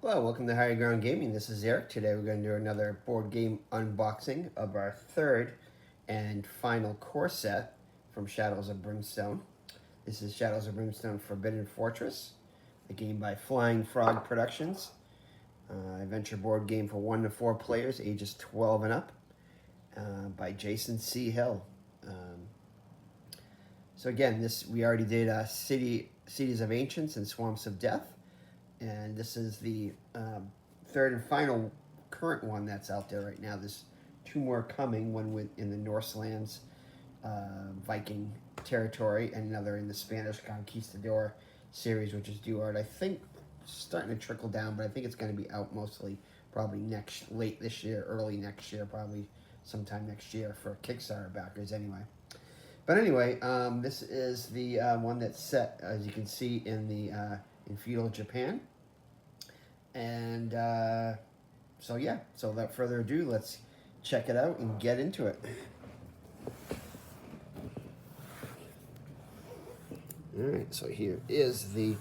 Hello, welcome to Higher Ground Gaming. This is Eric. Today we're going to do another board game unboxing of our third and final core set from Shadows of Brimstone. This is Shadows of Brimstone Forbidden Fortress, a game by Flying Frog Productions. Adventure board game for 1 to 4 players, ages 12 and up, by Jason C. Hill. So again, we already did Cities of Ancients and Swamps of Death. And this is the third and final current one that's out there right now. There's 2 more coming, one in the Norselands Viking territory, and another in the Spanish Conquistador series, which is due out, I think, starting to trickle down, but I think it's going to be out mostly probably late this year, early next year, probably sometime next year for Kickstarter backers anyway. But anyway, this is the one that's set, as you can see, in feudal Japan. And so yeah, so without further ado, let's check it out and get into it. Alright, so here is the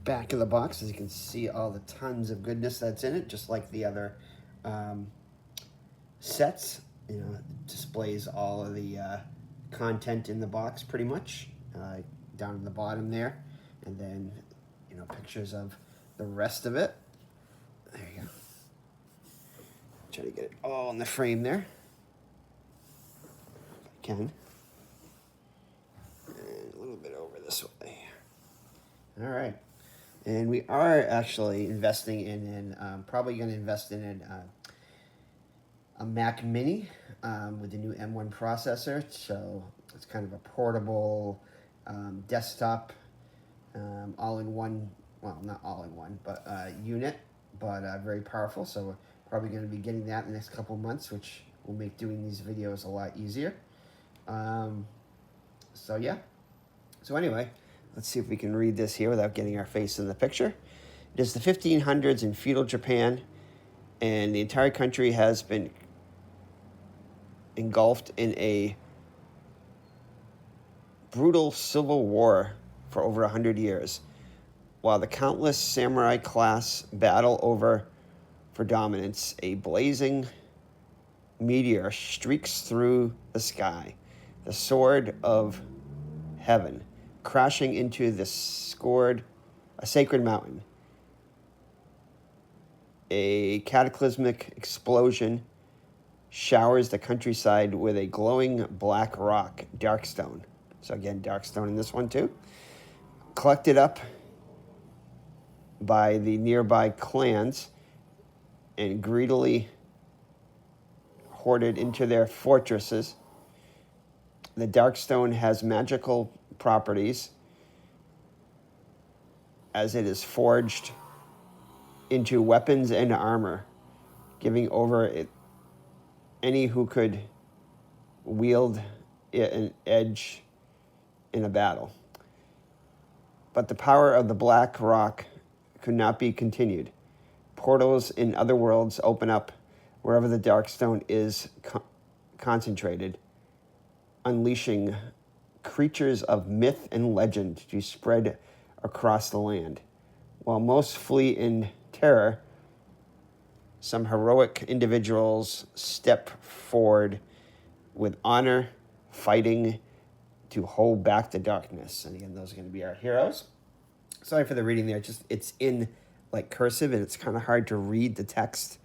back of the box. As you can see, all the tons of goodness that's in it, just like the other sets. You know, it displays all of the content in the box pretty much, down in the bottom there. And then, you know, pictures of the rest of it. There you go. Try to get it all in the frame there, if I can. And a little bit over this way. All right. And we are actually investing in probably going to invest in a Mac Mini with the new M1 processor. So it's kind of a portable desktop, all-in-one, well, not all-in-one, but unit, but very powerful. So we're probably going to be getting that in the next couple of months, which will make doing these videos a lot easier. So yeah. So anyway, let's see if we can read this here without getting our face in the picture. It is the 1500s in feudal Japan, and the entire country has been engulfed in a brutal civil war for over 100 years. While the countless samurai class battle for dominance, a blazing meteor streaks through the sky, the sword of heaven, crashing into a sacred mountain. A cataclysmic explosion showers the countryside with a glowing black rock, darkstone. So again, darkstone in this one too. Collected up by the nearby clans and greedily hoarded into their fortresses. The Darkstone has magical properties as it is forged into weapons and armor, giving over it any who could wield it an edge in a battle. But the power of the black rock could not be continued. Portals in other worlds open up wherever the Darkstone is concentrated, unleashing creatures of myth and legend to spread across the land. While most flee in terror, some heroic individuals step forward with honor, fighting to hold back the darkness. And again, those are going to be our heroes. Sorry for the reading there. It's in like cursive, and it's kind of hard to read the text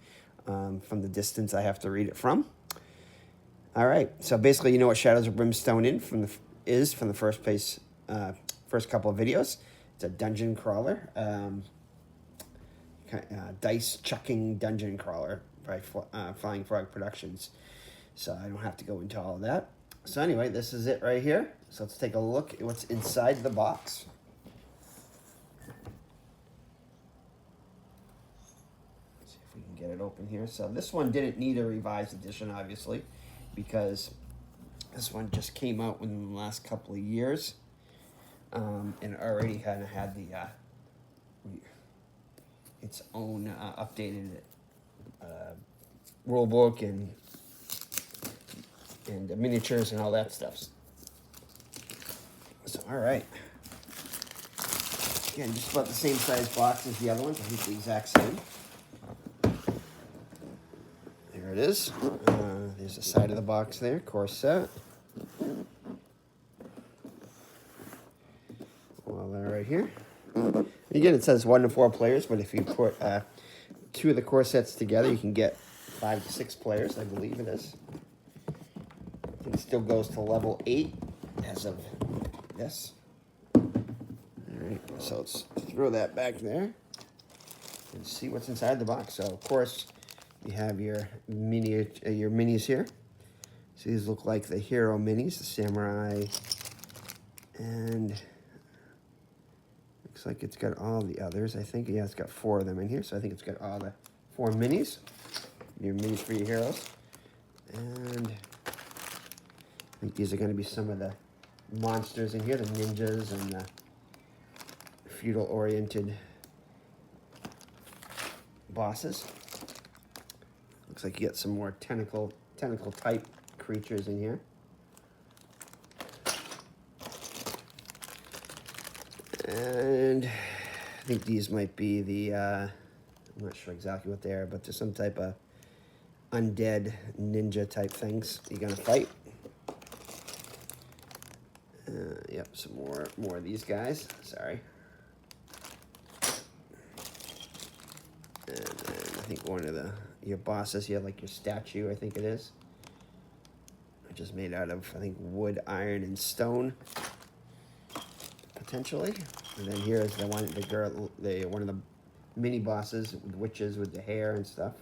from the distance I have to read it from. All right. So basically, you know what Shadows of Brimstone is from the first couple of videos. It's a dungeon crawler, dice chucking dungeon crawler by Flying Frog Productions. So I don't have to go into all of that. So anyway, this is it right here. So let's take a look at what's inside the box. Get it open here. So this one didn't need a revised edition, obviously, because this one just came out within the last couple of years, and already kind of had the its own updated rule book and miniatures and all that stuff. So all right, Again, just about the same size box as the other ones. I think the exact same. There it is. There's the side of the box there, course set. Well, they're right here. Again, it says 1 to 4 players, but if you put 2 of the core sets together, you can get 5 to 6 players, I believe it is. I think it still goes to level 8 as of this. Alright, so let's throw that back there and see what's inside the box. So, of course, you have your minis here. So these look like the hero minis, the samurai, and looks like it's got all the others. I think, yeah, it's got 4 of them in here, so I think it's got all the 4 minis. Your minis for your heroes. And I think these are going to be some of the monsters in here, the ninjas and the feudal-oriented bosses. Looks like you get some more tentacle type creatures in here. And I think these might be the, I'm not sure exactly what they are, but there's some type of undead ninja type things you're gonna fight. Yep, some more of these guys. Sorry. And then I think one of your bosses here, like your statue, I think it is, which is made out of, I think, wood, iron, and stone, potentially. And then here is one of the mini bosses, witches with the hair and stuff.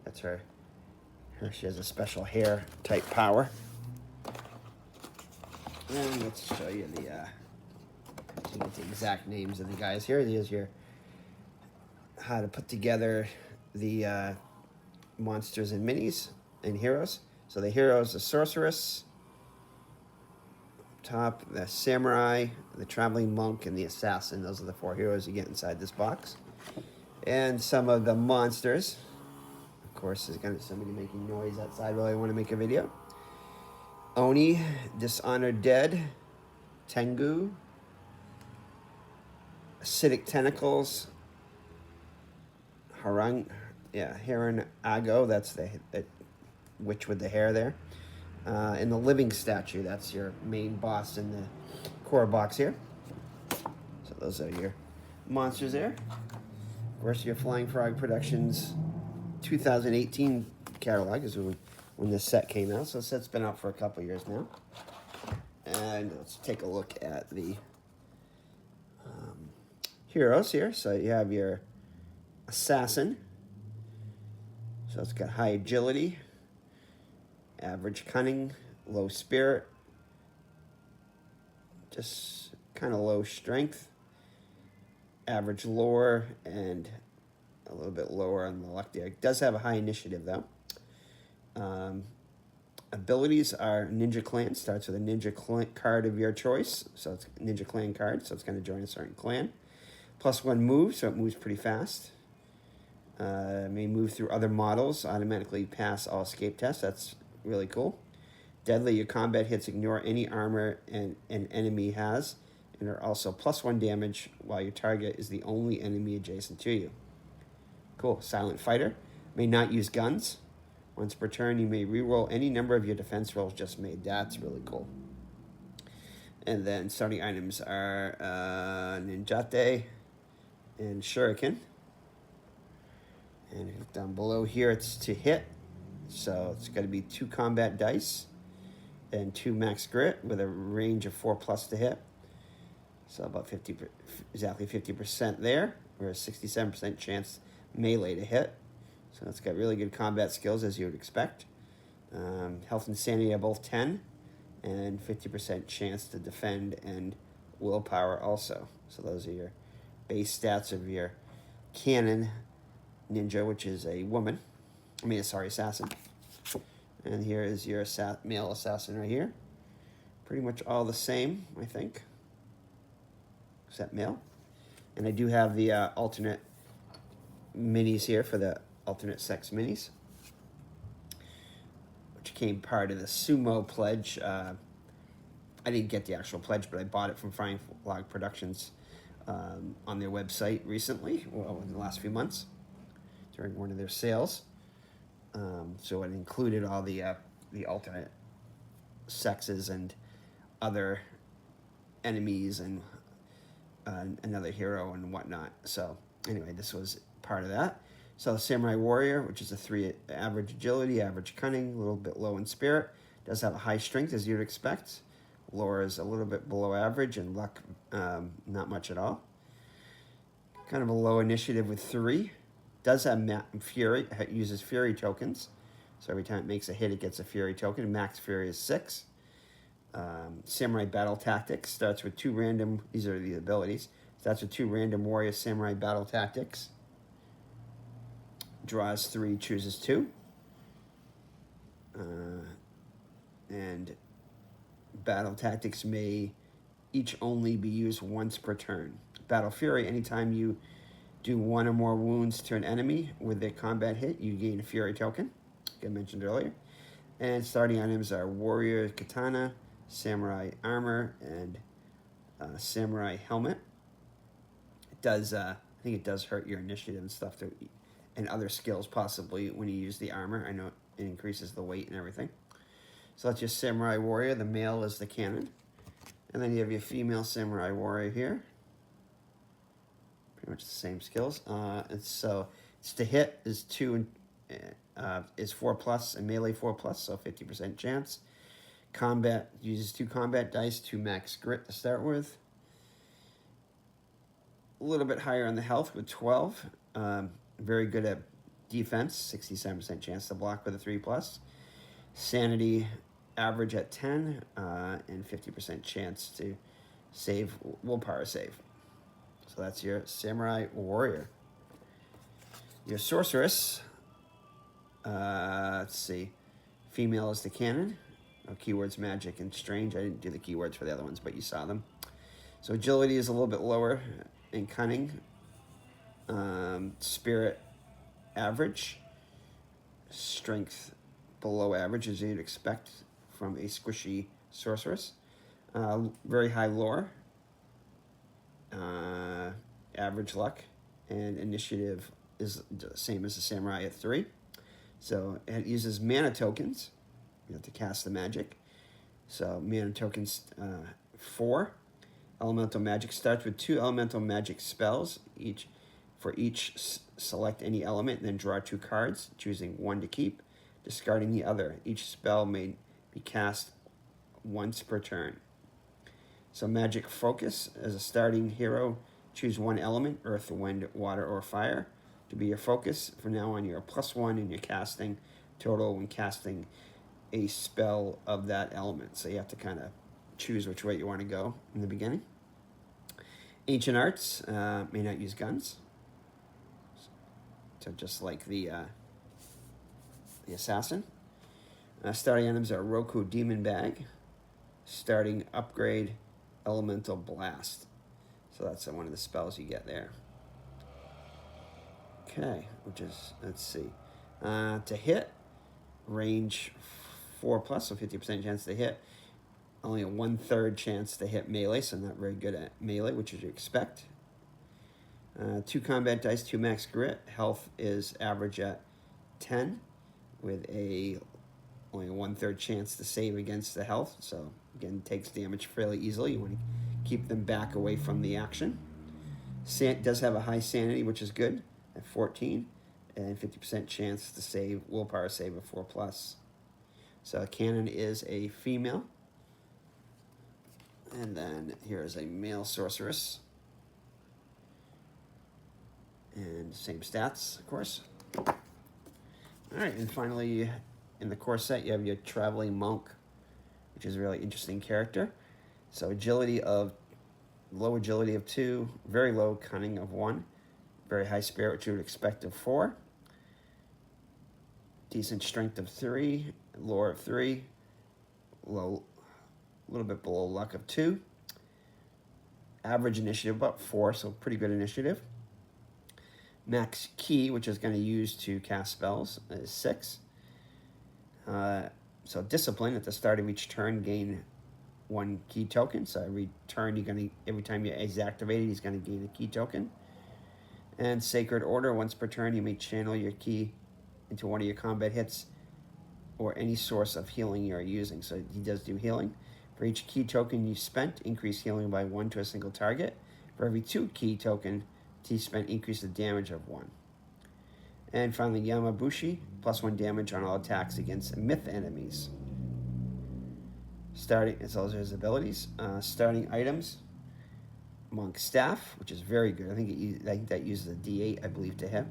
That's her. She has a special hair type power. And let's show you so you get the exact names of the guys here. Here's your how to put together the monsters and minis and heroes. So the heroes, the sorceress, top, the samurai, the traveling monk, and the assassin. Those are the 4 heroes you get inside this box. And some of the monsters. Of course, there's going to be somebody making noise outside while I want to make a video. Oni, Dishonored Dead, Tengu, Acidic Tentacles, Haranago, that's the witch with the hair there. And the living statue, that's your main boss in the core box here. So those are your monsters there. Of course, your Flying Frog Productions 2018 catalog is when this set came out. So the set's been out for a couple years now. And let's take a look at the heroes here. So you have your assassin. So it's got high agility, average cunning, low spirit, just kind of low strength, average lore, and a little bit lower on the luck there. It does have a high initiative though. Abilities are Ninja Clan, starts with a Ninja card of your choice. So it's a Ninja Clan card, so it's going to join a certain clan. +1 move, so it moves pretty fast. May move through other models, automatically pass all escape tests. That's really cool. Deadly, your combat hits ignore any armor an enemy has, and are also +1 damage while your target is the only enemy adjacent to you. Cool. Silent Fighter, may not use guns. Once per turn, you may reroll any number of your defense rolls just made. That's really cool. And then starting items are Ninjate and Shuriken. And down below here, it's to hit. So it's got to be 2 combat dice and 2 max grit with a range of 4+ to hit. So about exactly 50% there, or a 67% chance melee to hit. So it's got really good combat skills, as you would expect. Health and sanity are both 10, and 50% chance to defend and willpower also. So those are your base stats of your canon ninja, which is a woman. Assassin. And here is your male assassin right here. Pretty much all the same, I think, except male. And I do have the alternate minis here for the alternate sex minis, which came part of the Sumo pledge. I didn't get the actual pledge, but I bought it from Flying Frog Productions on their website recently, well, in the last few months, during one of their sales. So it included all the alternate sexes and other enemies and another hero and whatnot. So anyway, this was part of that. So Samurai Warrior, which is a 3 average agility, average cunning, a little bit low in spirit, does have a high strength as you'd expect. Lore is a little bit below average, and luck not much at all. Kind of a low initiative with 3. Does have Fury, uses Fury tokens. So every time it makes a hit, it gets a Fury token. Max Fury is 6. Samurai Battle Tactics starts with 2 random, these are the abilities, starts with 2 random Warrior Samurai Battle Tactics. Draws 3, chooses 2. And Battle Tactics may each only be used once per turn. Battle Fury, anytime you do 1 or more wounds to an enemy with a combat hit, you gain a Fury token, like I mentioned earlier. And starting items are Warrior Katana, Samurai Armor, and Samurai Helmet. It does, I think it does hurt your initiative and stuff, and other skills possibly when you use the armor. I know it increases the weight and everything. So that's your Samurai Warrior. The male is the cannon. And then you have your female Samurai Warrior here. Pretty much the same skills. It's to hit is 2 is 4+, and melee 4+, so 50% chance. Combat uses 2 combat dice, 2 max grit to start with. A little bit higher on the health with 12. Very good at defense, 67% chance to block with a 3+. Sanity average at 10, and 50% chance to save, willpower save. So that's your Samurai Warrior. Your Sorceress, let's see, female is the cannon. Keywords magic and strange. I didn't do the keywords for the other ones, but you saw them. So agility is a little bit lower, and cunning. Spirit average. Strength below average, as you'd expect from a squishy sorceress. Very high lore. Average luck, and initiative is the same as the samurai at 3. So it uses mana tokens. You have to cast the magic. So mana tokens 4. Elemental magic starts with 2 elemental magic spells. For each select any element, and then draw 2 cards, choosing 1 to keep, discarding the other. Each spell may be cast once per turn. So magic focus, as a starting hero, choose 1 element, earth, wind, water, or fire, to be your focus. From now on, you're a +1 in your casting total when casting a spell of that element. So you have to kind of choose which way you want to go in the beginning. Ancient arts may not use guns. So just like the assassin. Starting items are Roku Demon Bag. Starting upgrade, Elemental Blast. So that's one of the spells you get there. Okay, which is, let's see. To hit, range 4+, so 50% chance to hit. Only a 1/3 chance to hit melee, so not very good at melee, which you expect. 2 combat dice, 2 max grit. Health is average at 10, with only a 1/3 chance to save against the health. So again, takes damage fairly easily. You want to keep them back away from the action. Does have a high sanity, which is good, at 14, and 50% chance to save, willpower save of 4+. So cannon is a female. And then here is a male sorceress. And same stats, of course. All right, and finally, in the core set, you have your traveling monk, which is a really interesting character. So low agility of 2, very low cunning of 1, very high spirit, which you would expect of 4, decent strength of 3, lore of 3, low, a little bit below luck of 2, average initiative about 4, so pretty good initiative. Max key, which is going to use to cast spells, is 6. So discipline, at the start of each turn, gain 1 key token. So every turn every time he's activated, he's gonna gain a key token. And Sacred Order, once per turn, you may channel your key into one of your combat hits or any source of healing you are using. So he does do healing. For each key token you spent, increase healing by 1 to a single target. For every 2 key token spent, increase the damage of 1. And finally, Yamabushi, +1 damage on all attacks against myth enemies. Starting, as well as his abilities. Starting items, Monk Staff, which is very good. I think that uses a D8, I believe, to hit.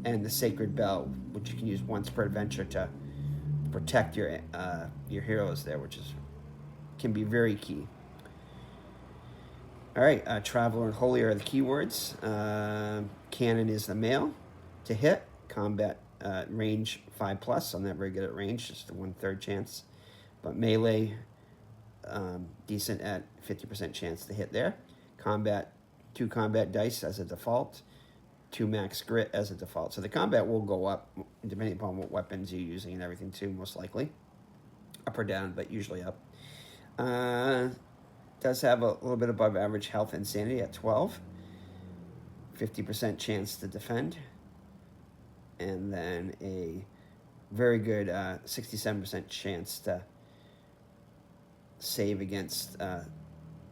And the Sacred Bell, which you can use once per adventure to protect your heroes there, which can be very key. All right, Traveler and Holy are the keywords. Cannon is the male. To hit, combat range 5+. So I'm not very good at range, just a 1/3 chance. But melee, decent at 50% chance to hit there. Combat, 2 combat dice as a default. 2 max grit as a default. So the combat will go up depending upon what weapons you're using and everything too, most likely. Up or down, but usually up. Does have a little bit above average health and sanity at 12. 50% chance to defend. And then a very good 67% chance to save against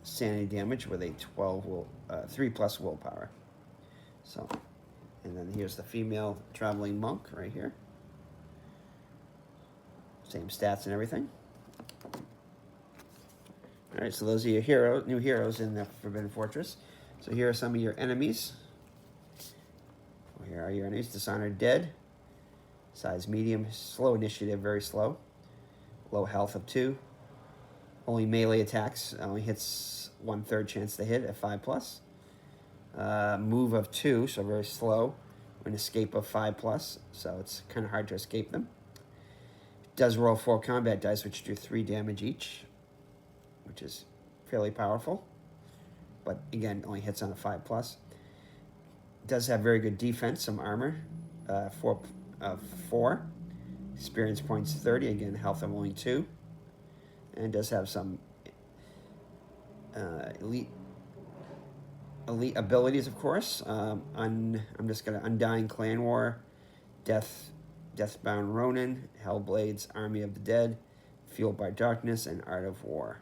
sanity damage with a 3+ willpower. So, and then here's the female traveling monk right here. Same stats and everything. All right, so those are your new heroes in the Forbidden Fortress. So here are some of your enemies. Here are your enemies. Dishonored Dead. Size medium. Slow initiative, very slow. Low health of 2. Only melee attacks. Only hits 1/3 chance to hit at 5+. Move of 2, so very slow. An escape of 5+, so it's kind of hard to escape them. Does roll 4 combat dice, which do 3 damage each, which is fairly powerful. But again, only hits on a 5+. Does have very good defense, some armor, 4. Experience points 30, again, health of only 2. And does have some elite abilities, of course. I'm just going to Undying Clan War, Deathbound Ronin, Hellblades, Army of the Dead, Fueled by Darkness, and Art of War.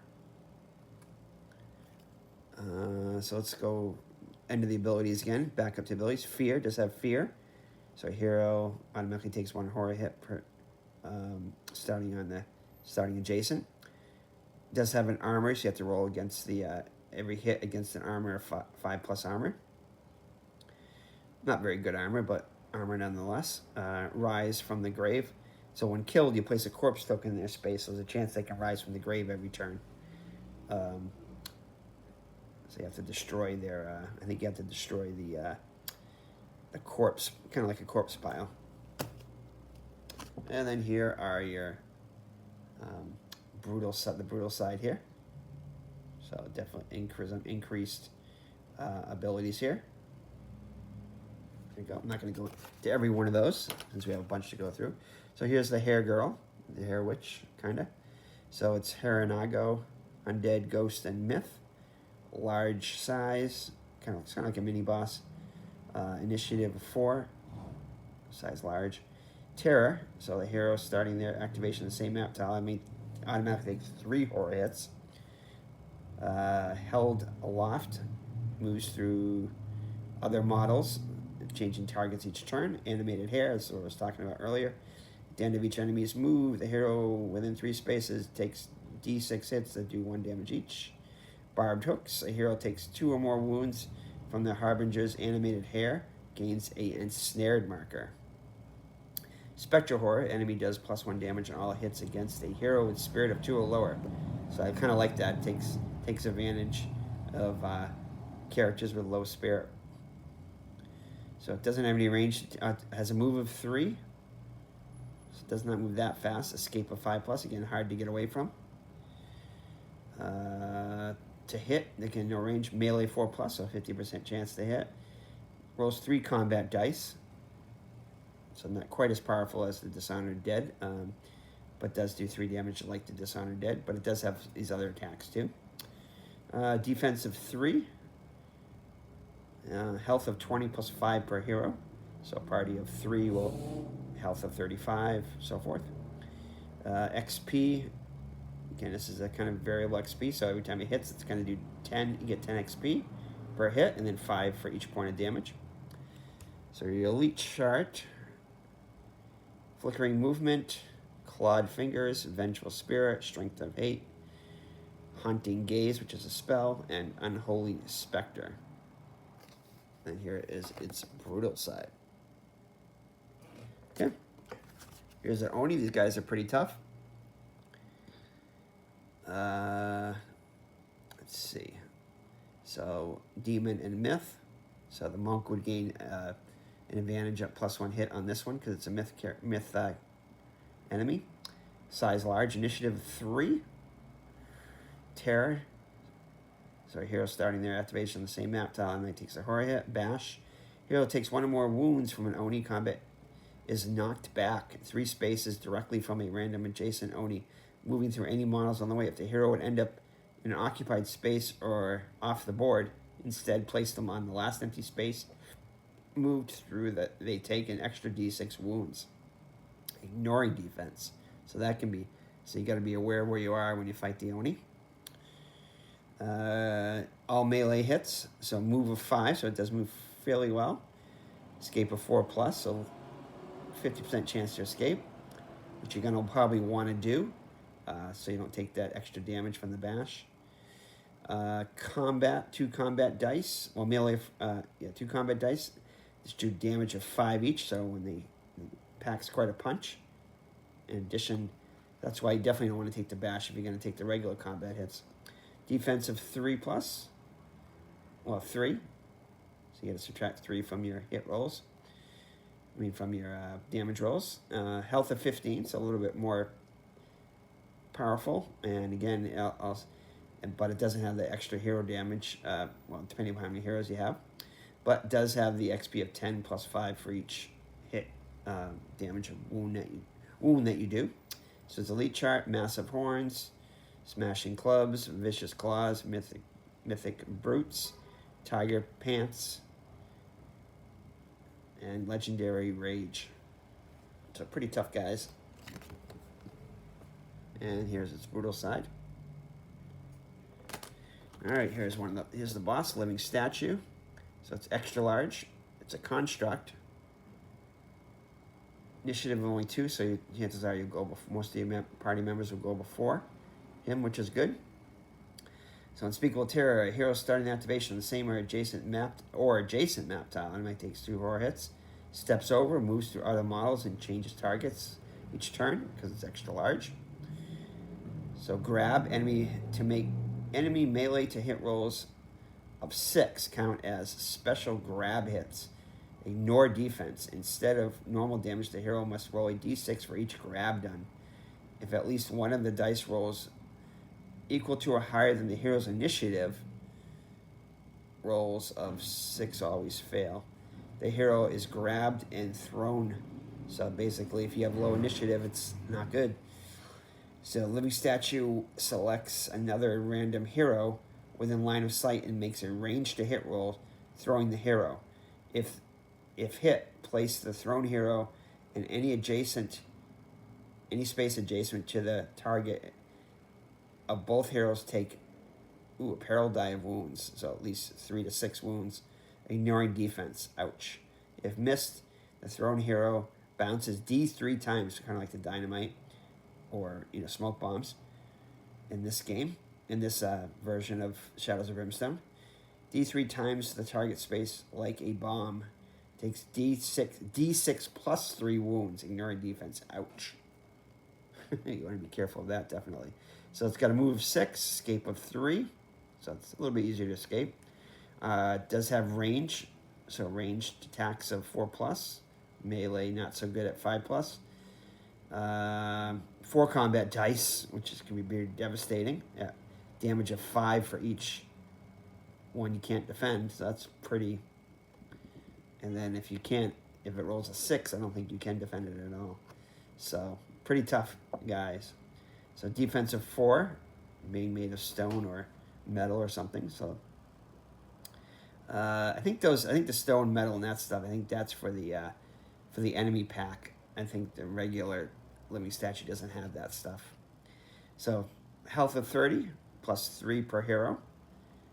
So let's go into the abilities again. Back up to abilities. Fear does have fear. So hero automatically takes 1 horror hit per starting adjacent. Does have an armor, so you have to roll against the every hit against an armor of 5+ armor. Not very good armor, but armor nonetheless. Rise from the grave. So when killed, you place a corpse token in their space, so there's a chance they can rise from the grave every turn. So you have to destroy their. I think you have to destroy the corpse, kind of like a corpse pile. And then here are your the brutal side here. So definitely increased abilities here. There you go. I'm not going to go to every one of those since we have a bunch to go through. So here's the hair girl, the hair witch, kind of. So it's Haranago, undead, ghost, and myth. Large size, kind of like a mini boss. Initiative of 4, size large. Terror, so the hero starting their activation of the same map tile, automatically takes 3 horror hits. Held aloft, moves through other models, changing targets each turn. Animated hair, as I was talking about earlier. At the end of each enemy's move, the hero within 3 spaces takes D6 hits that do 1 damage each. Barbed hooks, a hero takes 2 or more wounds from the Harbinger's animated hair, gains a ensnared marker. Spectral horror, enemy does +1 damage on all hits against a hero with spirit of 2 or lower. So I kind of like that. Takes advantage of characters with low spirit. So it doesn't have any range. Has a move of 3. So it does not move that fast. Escape of 5+. Again, hard to get away from. To hit, they can no range. Melee 4+, so 50% chance to hit. Rolls 3 combat dice. So not quite as powerful as the Dishonored Dead. but does do 3 damage like the Dishonored Dead, but it does have these other attacks too. Defense of 3. Health of 20 plus 5 per hero. So a party of 3 will health of 35, so forth. XP, again, this is a kind of variable XP, so every time it hits, it's going to do 10, you get 10 XP per hit, and then 5 for each point of damage. So your elite chart, Flickering Movement, Clawed Fingers, Vengeful Spirit, Strength of Hate, Haunting Gaze, which is a spell, and Unholy Spectre. And here is its brutal side. Okay. Here's our Oni. These guys are pretty tough. Let's see. So, Demon and Myth. So the Monk would gain an advantage at +1 hit on this one because it's a myth enemy. Size large. Initiative 3. Terror. So hero starting their activation on the same map tile and takes a horror hit. Bash. Hero takes 1 or more wounds from an Oni combat, is knocked back 3 spaces directly from a random adjacent Oni, moving through any models on the way. If the hero would end up in an occupied space or off the board, instead place them on the last empty space moved through that they take an extra d6 wounds. Ignoring defense. So that can be, so you got to be aware where you are when you fight the Oni. All melee hits, so move of 5, so it does move fairly well. Escape of 4+, so 50% chance to escape, which you're going to probably want to do, so you don't take that extra damage from the bash. Combat, 2 combat dice, well melee, 2 combat dice, just do damage of 5 each, so when they packs quite a punch. In addition, that's why you definitely don't want to take the bash if you're going to take the regular combat hits. Defense of 3+, well 3, so you got to subtract 3 from your hit rolls. From your damage rolls. Health of 15, so a little bit more powerful. And again, but it doesn't have the extra hero damage, well, depending on how many heroes you have. But does have the XP of 10 plus 5 for each hit damage of wound that you do. So it's elite chart, massive horns, smashing clubs, vicious claws, mythic brutes, tiger pants, and legendary rage. So pretty tough guys. And here's its brutal side. All right, here's the boss, living statue. So it's extra large. It's a construct. Initiative of only 2, so chances are you'll go before, most of your party members will go before him, which is good. So Unspeakable Terror, a hero starting the activation on the same or adjacent map tile. Enemy takes 2 horror hits, steps over, moves through other models, and changes targets each turn because it's extra large. So grab enemy to make enemy melee to hit rolls of 6 count as special grab hits. Ignore defense. Instead of normal damage, the hero must roll a d6 for each grab done. If at least one of the dice rolls equal to or higher than the hero's initiative, rolls of 6 always fail. The hero is grabbed and thrown. So basically, if you have low initiative, it's not good. So living statue selects another random hero within line of sight and makes a range to hit roll, throwing the hero. If hit, place the thrown hero in any space adjacent to the target of both heroes. Take a peril die of wounds, so at least 3 to 6 wounds, ignoring defense. Ouch. If missed, the thrown hero bounces D3 times, kind of like the dynamite or smoke bombs in this game, in this version of Shadows of Brimstone. D3 times the target space like a bomb. Takes D6 plus 3 wounds, ignoring defense. Ouch. You want to be careful of that, definitely. So it's got a move of 6, escape of 3. So it's a little bit easier to escape. Does have range. So ranged attacks of 4+. Melee not so good at 5+. 4 combat dice, which can be very devastating. Yeah. Damage of 5 for each one you can't defend. So that's pretty. And then if it rolls a 6, I don't think you can defend it at all. So pretty tough guys. So defensive 4, being made of stone or metal or something. So I think the stone, metal, and that stuff, I think that's for the enemy pack. I think the regular living statue doesn't have that stuff. So health of 30, plus 3 per hero.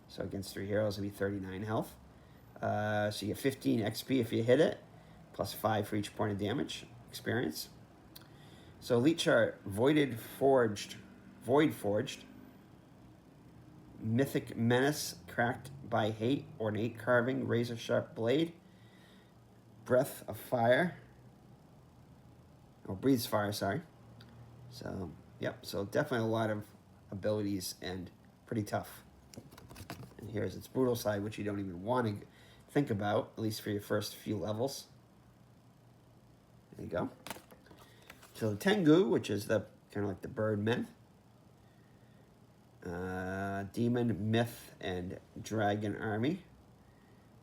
So against 3 heroes, it'll be 39 health. So you get 15 XP if you hit it, plus 5 for each point of damage experience. So elite chart, Void Forged, Mythic Menace, Cracked by Hate, Ornate Carving, Razor Sharp Blade, Breath of Fire, Breathes Fire, sorry. So, yep, so definitely a lot of abilities and pretty tough. And here's its brutal side, which you don't even want to think about, at least for your first few levels. There you go. So the Tengu, which is the kind of like the birdmen. Demon, Myth, and Dragon Army.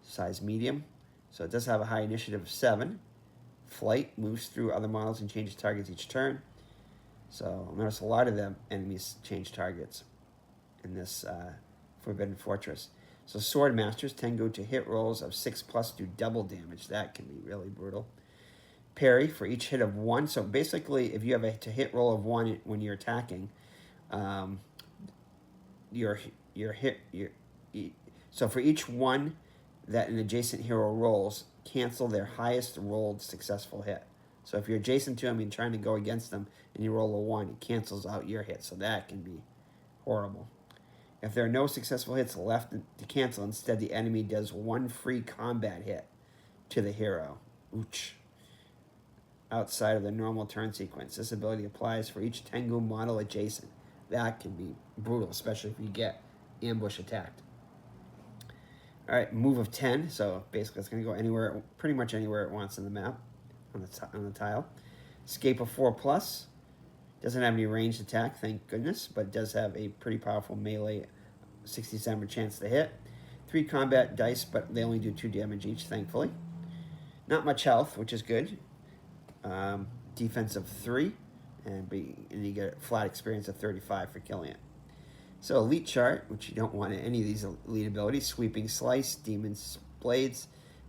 Size medium. So it does have a high initiative of 7. Flight, moves through other models and changes targets each turn. So notice a lot of them enemies change targets in this Forbidden Fortress. So Sword Masters, Tengu, to hit rolls of 6+ do double damage. That can be really brutal. Parry for each hit of 1. So basically, if you have a to hit roll of 1 when you're attacking, so for each 1 that an adjacent hero rolls, cancel their highest rolled successful hit. So if you're adjacent to them and trying to go against them and you roll a 1, it cancels out your hit. So that can be horrible. If there are no successful hits left to cancel, instead the enemy does 1 free combat hit to the hero. Ouch. Outside of the normal turn sequence. This ability applies for each Tengu model adjacent. That can be brutal, especially if you get ambush attacked. All right, move of 10. So basically it's going to go anywhere, pretty much anywhere it wants on the map, on the tile. Escape of 4+. Doesn't have any ranged attack, thank goodness, but it does have a pretty powerful melee 67% chance to hit. 3 combat dice, but they only do 2 damage each, thankfully. Not much health, which is good. Defense of 3, and you get a flat experience of 35 for killing it. So elite chart, which you don't want any of these elite abilities: Sweeping Slice, Demon's Blades,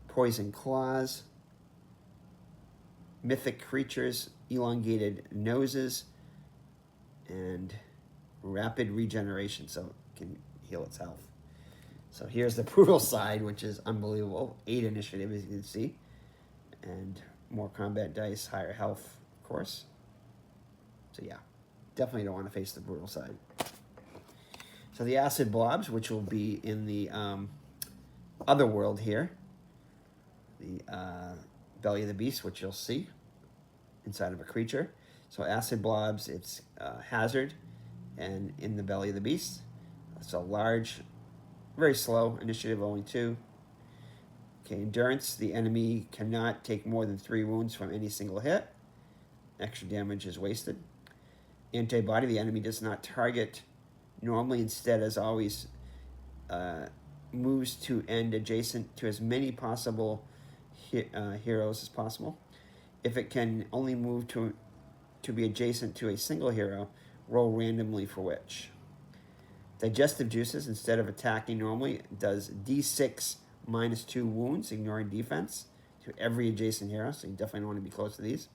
Poison Claws, Mythic Creatures, Elongated Noses, and Rapid Regeneration, so it can heal its health. So here's the brutal side, which is unbelievable. 8 initiative, as you can see, and more combat dice, higher health, of course. So yeah, definitely don't want to face the brutal side. So the acid blobs, which will be in the other world here, the belly of the beast, which you'll see inside of a creature. So acid blobs, it's hazard, and in the belly of the beast. It's a large, very slow, initiative only 2. Okay, endurance, the enemy cannot take more than 3 wounds from any single hit. Extra damage is wasted. Antibody, the enemy does not target normally, instead, as always, moves to end adjacent to as many possible heroes as possible. If it can only move to be adjacent to a single hero, roll randomly for which. Digestive juices, instead of attacking normally, does D6 -2 wounds, ignoring defense, to every adjacent hero, so you definitely don't want to be close to these.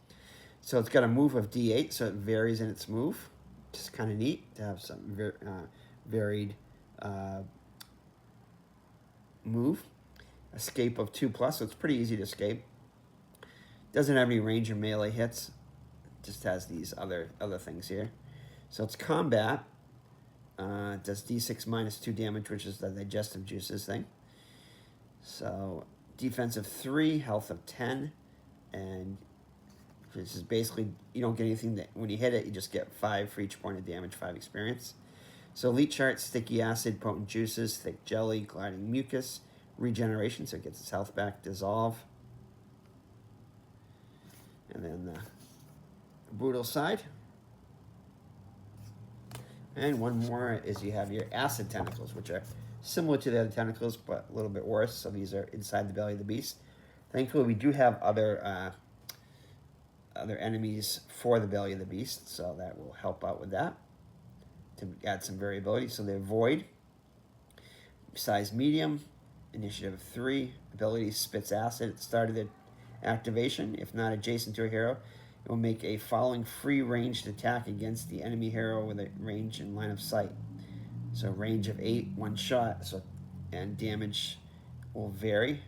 So it's got a move of D8, so it varies in its move. Just kind of neat to have some varied move. Escape of 2+, so it's pretty easy to escape. Doesn't have any range or melee hits. Just has these other things here. So it's combat. Does D6 -2 damage, which is the digestive juices thing. So defense of 3, health of 10, and this is basically, you don't get anything that when you hit it, you just get 5 for each point of damage, 5 experience. So elite chart, sticky acid, potent juices, thick jelly, gliding mucus, regeneration, so it gets its health back, dissolve. And then the brutal side. And one more is you have your acid tentacles, which are similar to the other tentacles, but a little bit worse. So these are inside the belly of the beast. Thankfully, we do have other other enemies for the belly of the beast, so that will help out with that to add some variability. So they're void, size medium, initiative 3, ability spits acid at the start of the activation. If not adjacent to a hero, it will make a following free ranged attack against the enemy hero with a range and line of sight. So range of 8, one shot, so and damage will vary.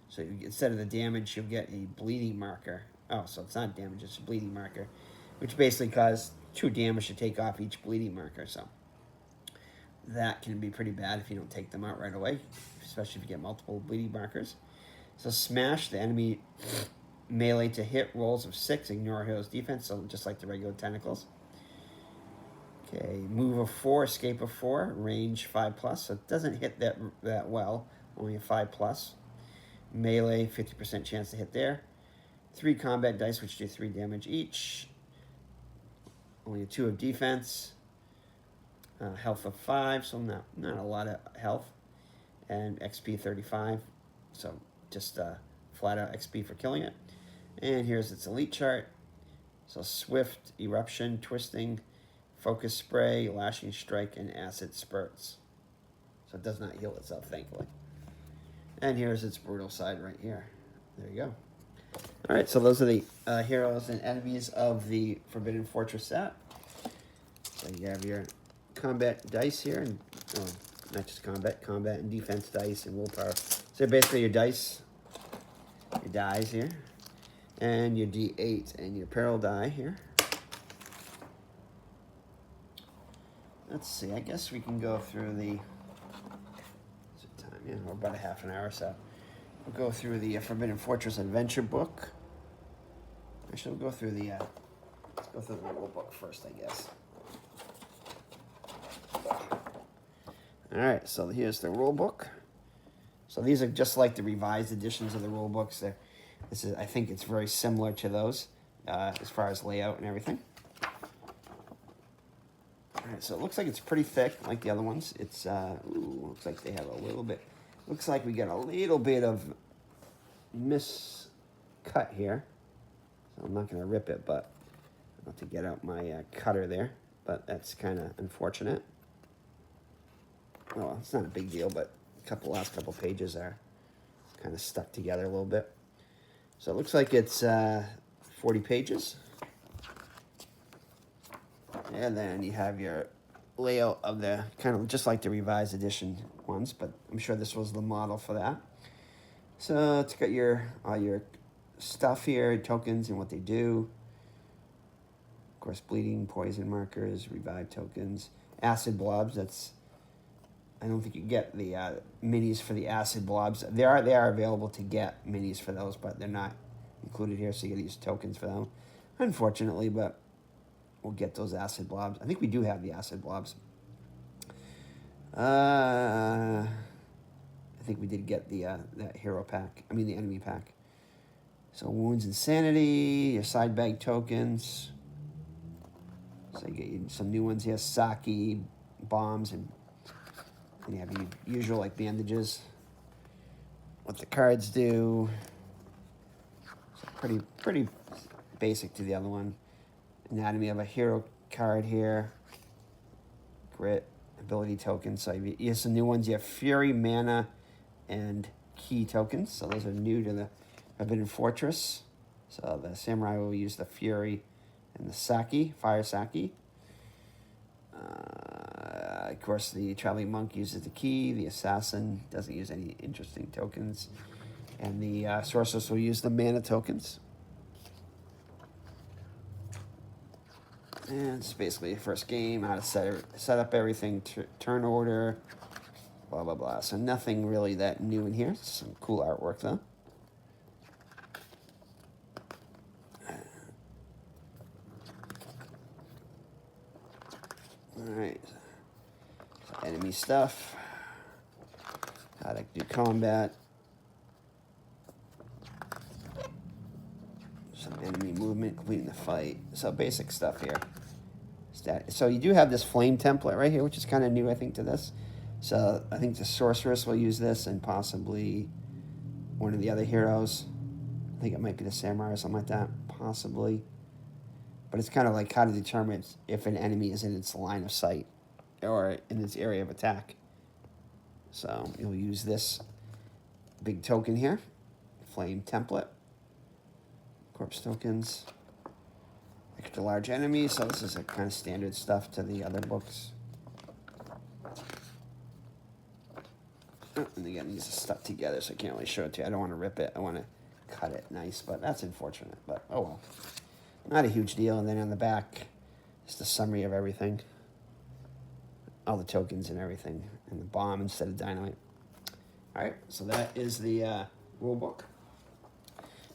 So instead of the damage, you'll get a bleeding marker. Oh, so it's not damage, it's a bleeding marker, which basically causes 2 damage to take off each bleeding marker. So that can be pretty bad if you don't take them out right away, especially if you get multiple bleeding markers. So smash, the enemy melee to hit rolls of 6, ignore hero's defense, so just like the regular Tentacles. Okay, move of 4, escape of 4, range 5+, so it doesn't hit that well, only a 5+. Melee, 50% chance to hit there. 3 combat dice, which do 3 damage each. Only a 2 of defense. Health of 5, so not a lot of health. And XP 35, so just flat out XP for killing it. And here's its elite chart. So swift, eruption, twisting, focus spray, lashing strike, and acid spurts. So it does not heal itself, thankfully. And here's its brutal side right here. There you go. All right, so those are the heroes and enemies of the Forbidden Fortress set. So you have your combat dice here, and not just combat and defense dice and willpower. So basically your dice, your dies here, and your D8 and your peril die here. Let's see, I guess we can go through the... Yeah, we're about a half an hour or so. We'll go through the Forbidden Fortress adventure book. Actually, we'll go through the let's go through the rule book first, I guess. All right, so here's the rule book. So these are just like the revised editions of the rule books. I think it's very similar to those as far as layout and everything. All right, so it looks like it's pretty thick, like the other ones. It's looks like they have a little bit. Looks like we got a little bit of miscut here. So I'm not going to rip it, but I'll have to get out my cutter there. But that's kind of unfortunate. Well, it's not a big deal, but last couple pages are kind of stuck together a little bit. So it looks like it's 40 pages. And then you have your layout of the kind of just like the revised edition ones, but I'm sure this was the model for that. So it's got all your stuff here, tokens and what they do. Of course, bleeding, poison markers, revive tokens, acid blobs. I don't think you get the minis for the acid blobs. They are available to get minis for those, but they're not included here, so you gotta use tokens for them, unfortunately, but we'll get those acid blobs. I think we do have the acid blobs. I think we did get the that hero pack. I mean the enemy pack. So wounds and sanity, your side bag tokens. So you get some new ones here: sake, bombs, and you have your usual like bandages. What the cards do. So pretty basic to the other one. Anatomy of a hero card here. Grit, ability tokens. So you have some new ones. You have Fury, Mana, and Key tokens. So those are new to the Forbidden Fortress. So the Samurai will use the Fury and the Sake, Fire Sake. Of course, the Traveling Monk uses the Key. The Assassin doesn't use any interesting tokens. And the Sorcerer will use the Mana tokens. And it's basically the first game, how to set up everything, turn order, blah, blah, blah. So nothing really that new in here. Some cool artwork, though. All right. So enemy stuff. How to do combat. Some enemy movement, completing the fight. So basic stuff here. So you do have this flame template right here, which is kind of new, I think, to this. So I think the Sorceress will use this, and possibly one of the other heroes. I think it might be the samurai or something like that, possibly. But it's kind of like how to determine if an enemy is in its line of sight or in its area of attack. So you'll use this big token here, flame template, corpse tokens, extra large enemies. So this is a kind of standard stuff to the other books. Oh, and again, these are stuck together, so I can't really show it to you. I don't want to rip it. I want to cut it nice, but that's unfortunate. But oh well, not a huge deal. And then on the back, just a summary of everything, all the tokens and everything, and the bomb instead of dynamite. All right, so that is the rule book.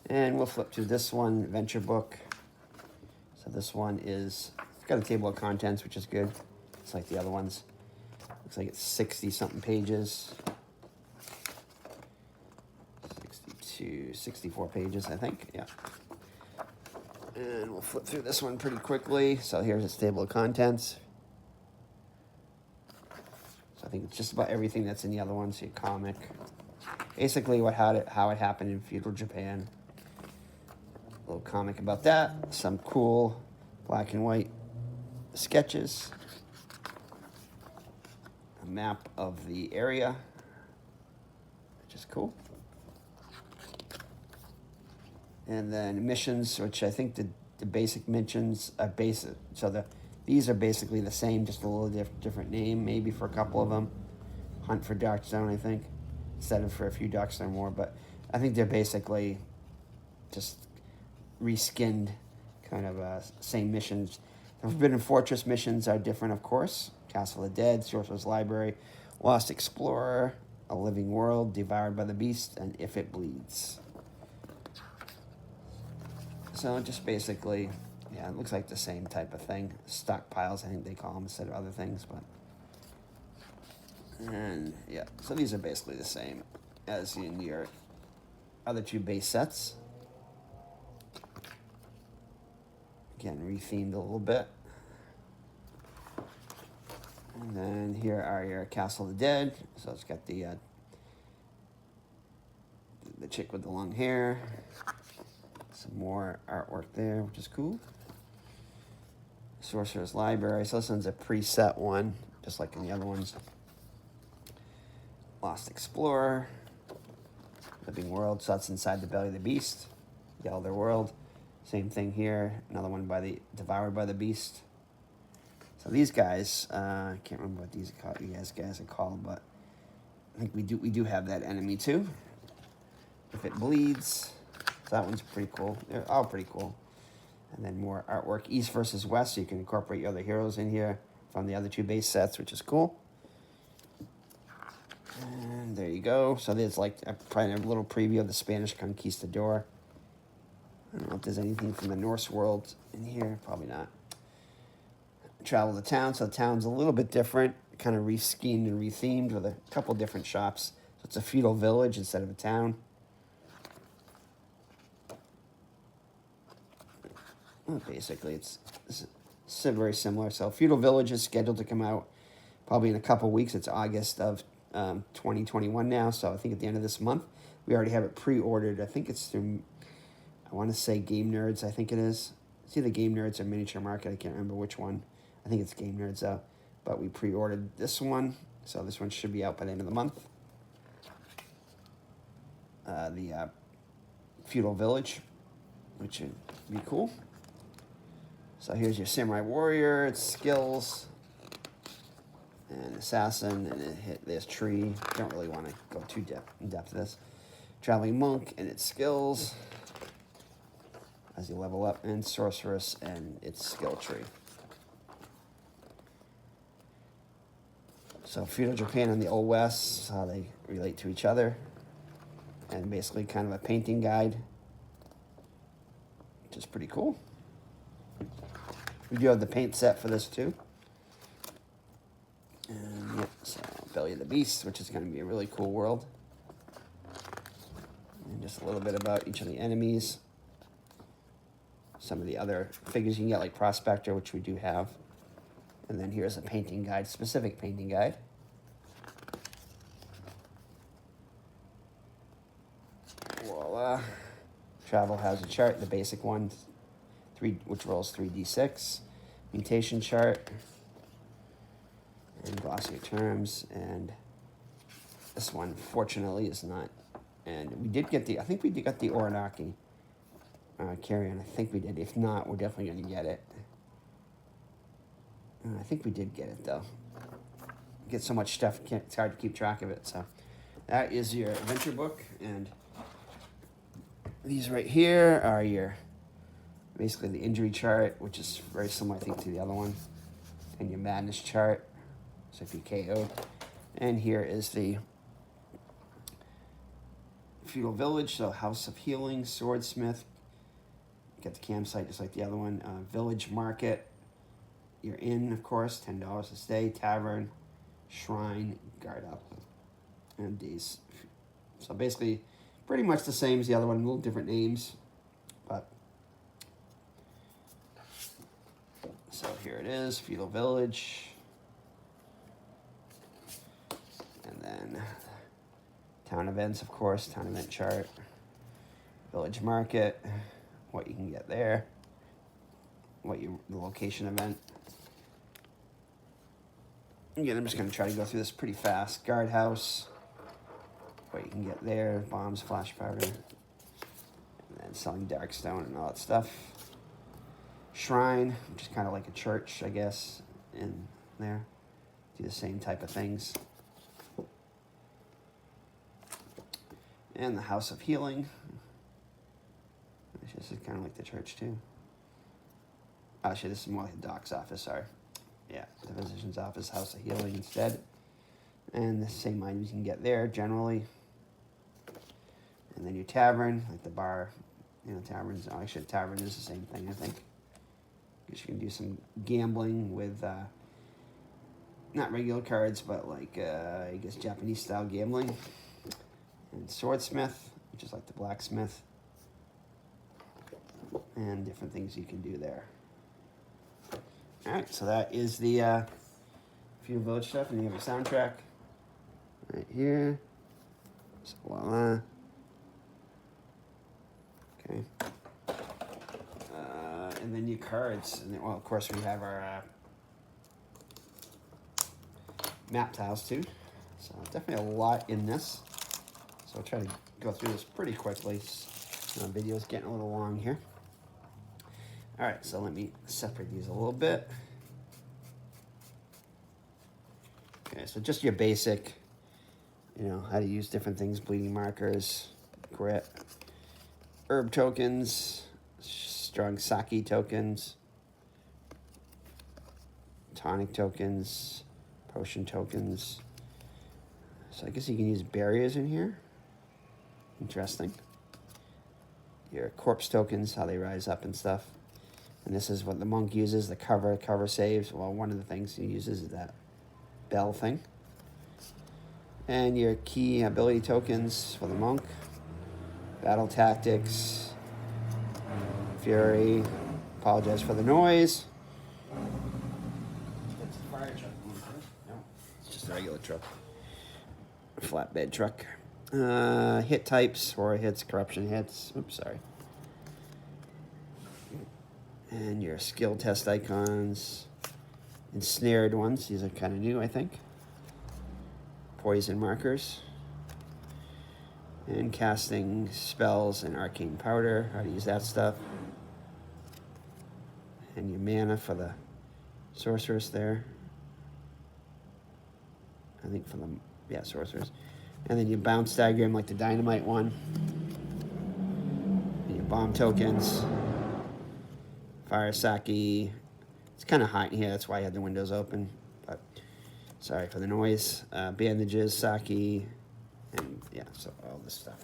And we'll flip to this one, Venture Book. So this one it's got a table of contents, which is good. It's like the other ones. Looks like it's 60-something pages. 64 pages, I think, yeah. And we'll flip through this one pretty quickly. So here's its table of contents. So I think it's just about everything that's in the other one. So your comic, basically how it happened in feudal Japan. A little comic about that. Some cool black and white sketches. A map of the area, which is cool. And then missions, which I think the basic missions are basic. So these are basically the same, just a little different name, maybe for a couple of them. Hunt for Darkstone, I think, instead of for a few Darkstone more. But I think they're basically just reskinned, kind of same missions. The Forbidden Fortress missions are different, of course. Castle of the Dead, Sorcerer's Library, Lost Explorer, A Living World, Devoured by the Beast, and If It Bleeds. So just basically, yeah, it looks like the same type of thing. Stockpiles, I think they call them, instead of other things. And yeah, so these are basically the same as in your other two base sets. Again, rethemed a little bit. And then here are your Castle of the Dead. So it's got the chick with the long hair. Some more artwork there, which is cool. Sorcerer's Library. So this one's a preset one, just like in the other ones. Lost Explorer. Living World. So that's inside the belly of the beast. The Elder World. Same thing here. Another one by the Devoured by the Beast. So these guys, I can't remember what these guys are called, but I think we do have that enemy too. If It Bleeds. So that one's pretty cool. They're all pretty cool. And then more artwork, East versus West, so you can incorporate your other heroes in here from the other two base sets, which is cool. And there you go. So there's like probably a little preview of the Spanish Conquistador. I don't know if there's anything from the Norse world in here. Probably not. Travel to town. So the town's a little bit different. Kind of reskinned and rethemed with a couple different shops. So it's a feudal village instead of a town. Well, basically, it's very similar. So Feudal Village is scheduled to come out probably in a couple weeks. It's August of 2021 now. So I think at the end of this month. We already have it pre-ordered. I think it's through... I want to say Game Nerds, I think it is. It's either Game Nerds or Miniature Market. I can't remember which one. I think it's Game Nerds, though. But we pre-ordered this one. So this one should be out by the end of the month. The Feudal Village, which would be cool. So here's your Samurai Warrior. Its skills. And Assassin. And there's Tree. Don't really want to go too in depth to this. Traveling Monk and its skills as you level up, and Sorceress and its skill tree. So Feudal Japan and the Old West, how they relate to each other, and basically kind of a painting guide, which is pretty cool. We do have the paint set for this too. And yep, so Belly of the Beast, which is going to be a really cool world. And just a little bit about each of the enemies. Some of the other figures you can get, like Prospector, which we do have. And then here's a painting guide, specific painting guide. Voila. travel hazard chart, the basic one, which rolls 3d6. Mutation chart, and glossier terms, and this one, fortunately, is not. And we did get I think we got the Oranaki carry-on. I think we did. If not, we're definitely going to get it. I think we did get it, though. Get so much stuff, it's hard to keep track of it. So that is your adventure book, and these right here are basically the injury chart, which is very similar, I think, to the other one, and your madness chart, so if you KO. And here is the Feudal Village, so House of Healing, Swordsmith, get the campsite just like the other one, Village Market, your inn, of course, $10 a stay, Tavern, Shrine, Guard Up, and these. So basically, pretty much the same as the other one, little different names, but so here it is, Feudal Village, and then town events, of course, town event chart, Village Market, what you can get there, the location event. Again, I'm just going to try to go through this pretty fast. Guardhouse, what you can get there, bombs, flash powder, and then selling darkstone and all that stuff. Shrine, which is kind of like a church, I guess, in there. Do the same type of things. And the House of Healing, which is kind of like the church too. Actually, this is more like a doc's office, sorry. Yeah, the physician's office, House of Healing instead. And the same items you can get there, generally. And then your tavern, like the bar, taverns. Oh, actually, a tavern is the same thing, I think. Because you can do some gambling with, not regular cards, but like, I guess Japanese-style gambling. And swordsmith, which is like the blacksmith. And different things you can do there. All right, so that is the Feudal Village stuff, and you have a soundtrack right here. So voila. Okay. And then your cards, and then, well, of course, we have our map tiles too. So definitely a lot in this. So I'll try to go through this pretty quickly. The video's getting a little long here. All right, so let me separate these a little bit. Okay, so just your basic, how to use different things, bleeding markers, grit, herb tokens, strong sake tokens, tonic tokens, potion tokens. So I guess you can use barriers in here. Interesting. Your corpse tokens, how they rise up and stuff. And this is what the monk uses, the cover saves. Well, one of the things he uses is that bell thing. And your key ability tokens for the monk. Battle tactics. Fury. Apologize for the noise. That's the fire truck. No, it's just a regular truck. A flatbed truck. Hit types, horror hits, corruption hits. Oops, sorry. And your skill test icons. Ensnared ones. These are kind of new, I think. Poison markers. And casting spells and arcane powder. How to use that stuff. And your mana for the sorceress there. I think for the, sorcerers. And then your bounce diagram like the dynamite one. And your bomb tokens. Fire sake. It's kind of hot in here, that's why I had the windows open. But sorry for the noise. Bandages, sake, and so all this stuff.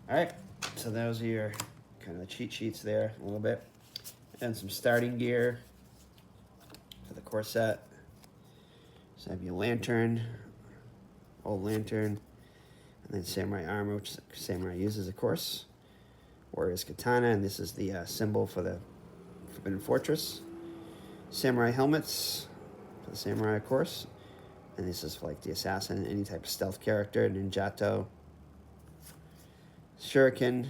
All right, so those are your kind of the cheat sheets there a little bit. And some starting gear for the core set. So I have your lantern, old lantern, and then samurai armor, which samurai uses, of course. Warrior's katana, and this is the symbol for the Forbidden Fortress. Samurai helmets for the samurai, of course. And this is for like the assassin, any type of stealth character. Ninjato. Shuriken,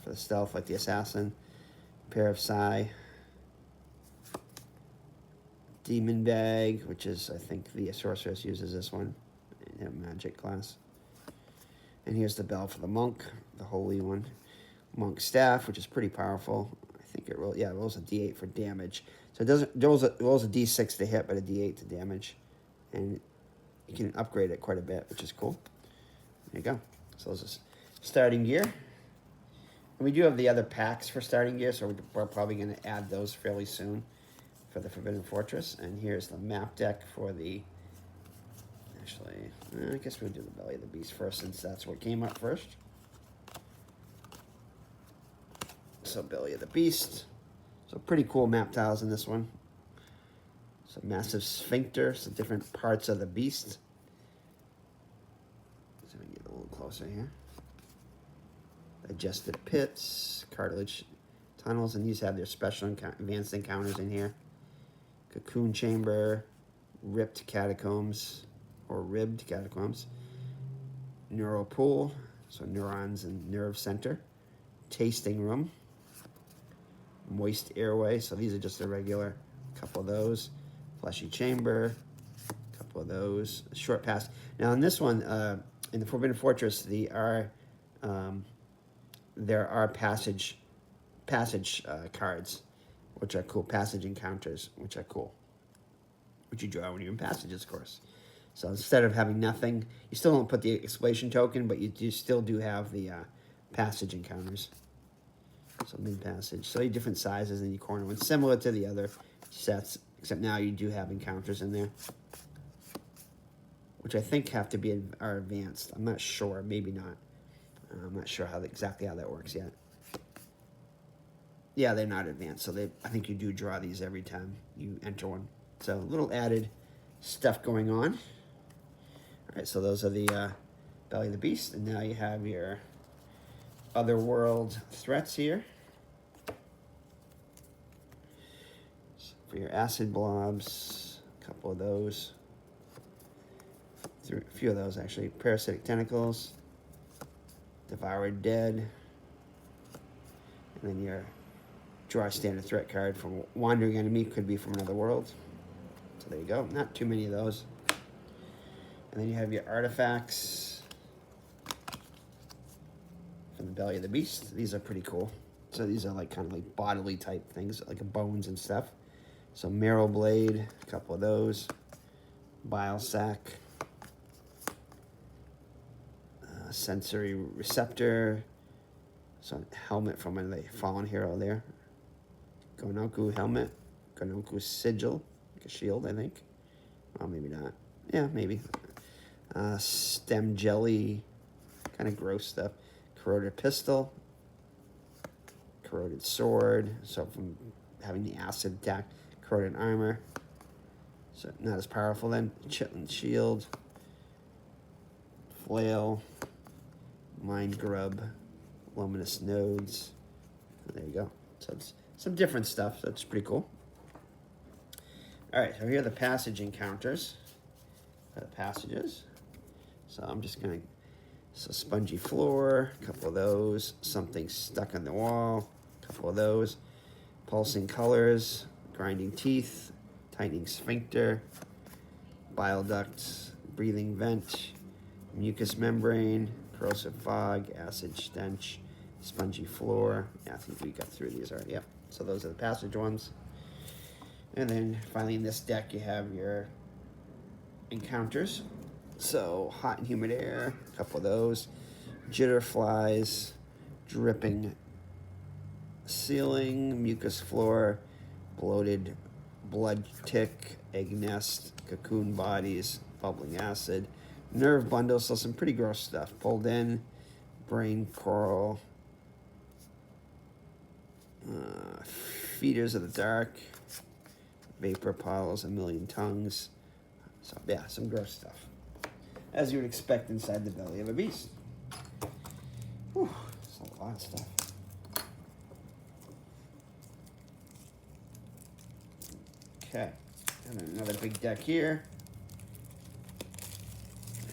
for the stealth, like the assassin. Pair of Sai. Demon Bag, which is, I think, the Sorceress uses this one. Magic class. And here's the bell for the monk, the holy one. Monk staff, which is pretty powerful. I think it rolls, yeah, it rolls a d8 for damage. So it rolls a d6 to hit, but a d8 to damage. And you can upgrade it quite a bit, which is cool. There you go. So this is starting gear. And we do have the other packs for starting gear, so we're probably going to add those fairly soon for the Forbidden Fortress. And here's the map deck for the... Actually, I guess we'll do the Belly of the Beast first, since that's what came up first. So Belly of the Beast. So pretty cool map tiles in this one. So massive sphincter, so different parts of the beast. So we get a little closer here. Digested pits, cartilage tunnels, and these have their special advanced encounters in here. Cocoon chamber, ripped catacombs, or ribbed catacombs. Neural pool, so neurons and nerve center. Tasting room. Moist airway, so these are just a regular couple of those. Fleshy chamber, a couple of those. Short pass. Now in this one, in the Forbidden Fortress, there are passage cards, which are cool. Passage encounters, which are cool. Which you draw when you're in passages, of course. So instead of having nothing, you still don't put the exclamation token, but you still do have the passage encounters. So mid-passage. So different sizes in your corner ones, similar to the other sets, except now you do have encounters in there, which I think have to be are advanced. I'm not sure, maybe not. I'm not sure exactly how that works yet. Yeah, they're not advanced, so I think you do draw these every time you enter one. So a little added stuff going on. All right, so those are the Belly of the Beast, and now you have your otherworld threats here. So for your acid blobs, a couple of those. A few of those, actually. Parasitic tentacles. Devoured Dead. And then your draw a standard threat card from Wandering Enemy, could be from another world. So there you go. Not too many of those. And then you have your artifacts from the Belly of the Beast. These are pretty cool. So these are like kind of like bodily type things, like bones and stuff. So Marrow Blade, a couple of those. Bile Sac. Sensory Receptor. So helmet from a fallen hero there. Gonoku helmet. Gonoku sigil. Like a shield, I think. Oh, maybe not. Yeah, maybe. Stem jelly. Kind of gross stuff. Corroded pistol. Corroded sword. So from having the acid attack. Corroded armor. So not as powerful then. Chitlin shield. Flail. Mind grub. Luminous nodes. There you go. So it's some different stuff. That's pretty cool. All right, so here are the passage encounters. The passages. So I'm just going to... So spongy floor, a couple of those. Something stuck on the wall, a couple of those. Pulsing colors, grinding teeth, tightening sphincter, bile ducts, breathing vent, mucous membrane, corrosive fog, acid stench, spongy floor. Yeah, I think we got through these already. Yep. So those are the passage ones. And then finally in this deck you have your encounters. So hot and humid air, a couple of those. Jitter flies, dripping ceiling, mucus floor, bloated blood tick, egg nest, cocoon bodies, bubbling acid, nerve bundles, so some pretty gross stuff. Pulled in, brain coral, feeders of the dark, vapor piles, a million tongues. So yeah, some gross stuff, as you would expect inside the belly of a beast. Whew, that's a lot of stuff. Okay, and then another big deck here.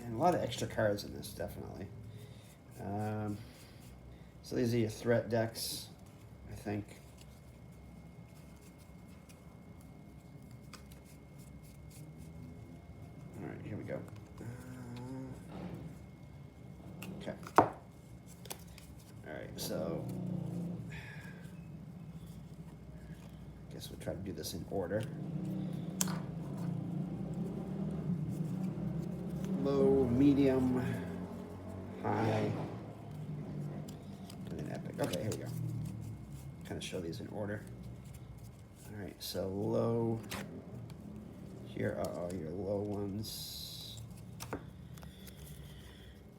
And a lot of extra cards in this, definitely. So these are your threat decks, I think. All right, here we go. Okay. All right, so I guess we'll try to do this in order. Low, medium, high, and then epic. Okay, here we go. Kind of show these in order. All right, so low. Here are all your low ones.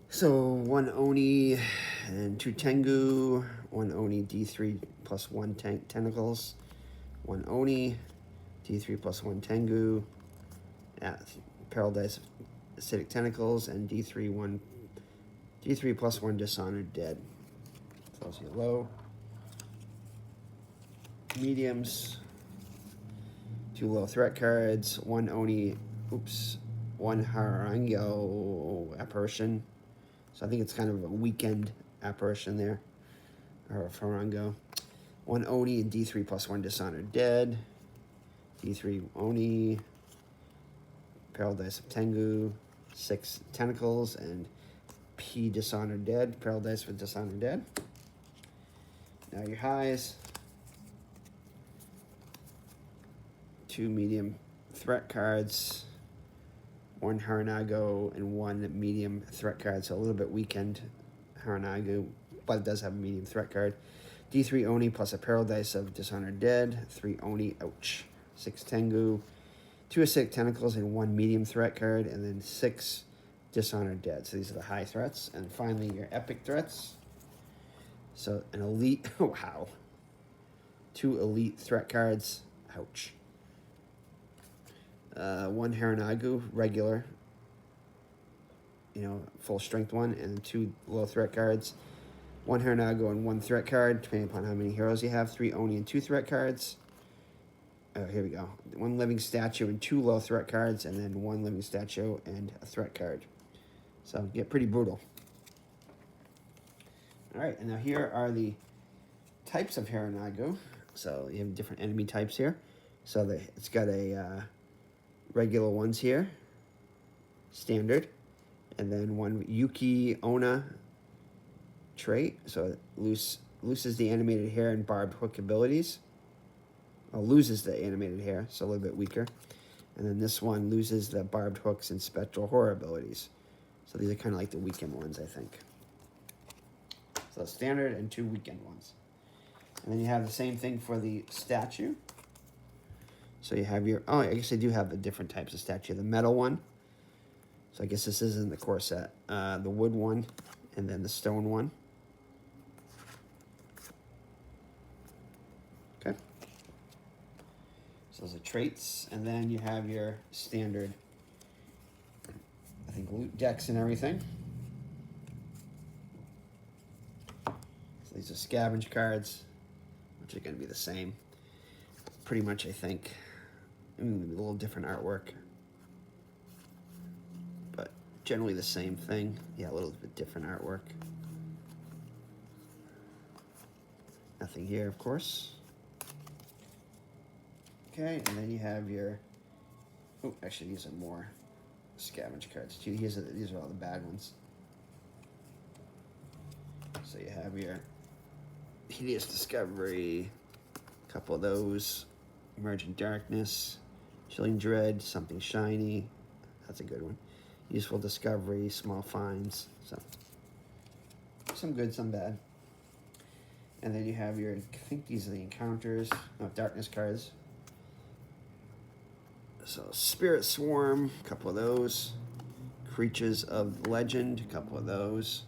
So 1 Oni and 2 Tengu. 1 Oni D3 plus 1 Tentacles. 1 Oni D3 plus 1 Tengu. Peril dice acidic tentacles and D3 plus 1 dishonored dead. So those are your low. Mediums. 2 low threat cards, 1 Oni, 1 Haranago apparition. So I think it's kind of a weekend apparition there, or Haranago. 1 Oni and D3 plus 1 dishonored dead. D3 Oni, Peril dice of Tengu, 6 tentacles, and P dishonored dead, Peril dice with dishonored dead. Now your highs. 2 medium threat cards, 1 Haranago, and 1 medium threat card. So a little bit weakened Haranago, but it does have a medium threat card. D3 Oni plus a Peril dice of Dishonored Dead. 3 Oni, ouch. 6 Tengu, 2 acidic tentacles, and 1 medium threat card, and then 6 Dishonored Dead. So these are the high threats. And finally, your epic threats. So an elite, wow. 2 elite threat cards, ouch. 1 Haranago, regular, full strength one, and 2 low threat cards. 1 Haranago and 1 threat card, depending upon how many heroes you have. 3 Oni and 2 threat cards. Oh, here we go. 1 living statue and 2 low threat cards, and then 1 living statue and a threat card. So get pretty brutal. All right, and now here are the types of Haranago. So you have different enemy types here. So it's got a regular ones here, standard, and then 1 Yuki Ona trait. So it looses the animated hair and barbed hook abilities. Loses the animated hair, so a little bit weaker. And then this one loses the barbed hooks and spectral horror abilities. So these are kind of like the weakened ones, I think. So standard and 2 weakened ones. And then you have the same thing for the statue. So you have your, I guess they do have the different types of statue. The metal one. So I guess this isn't the core set. The wood one, and then the stone one. Okay. So those are traits. And then you have your standard, I think, loot decks and everything. So these are scavenge cards, which are going to be the same. Pretty much, I think. A little different artwork, but generally the same thing. Yeah, a little bit different artwork. Nothing here, of course. Okay, and then you have your, actually these are more scavenge cards too. These are all the bad ones. So you have your Hideous Discovery, a couple of those, Emergent Darkness, Chilling Dread, Something Shiny, that's a good one. Useful Discovery, Small Finds, so some good, some bad. And then you have your, I think these are the encounters, darkness cards. So Spirit Swarm, a couple of those. Creatures of Legend, a couple of those.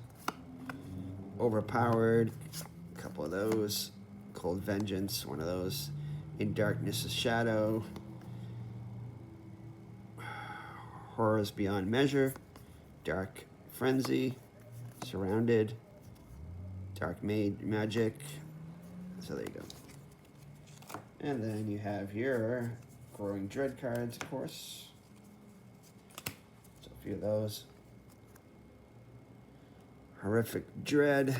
Overpowered, a couple of those. Cold Vengeance, one of those. In Darkness' Shadow. Horrors Beyond Measure. Dark Frenzy. Surrounded. Dark Magic. So there you go. And then you have your Growing Dread cards, of course. So a few of those. Horrific Dread.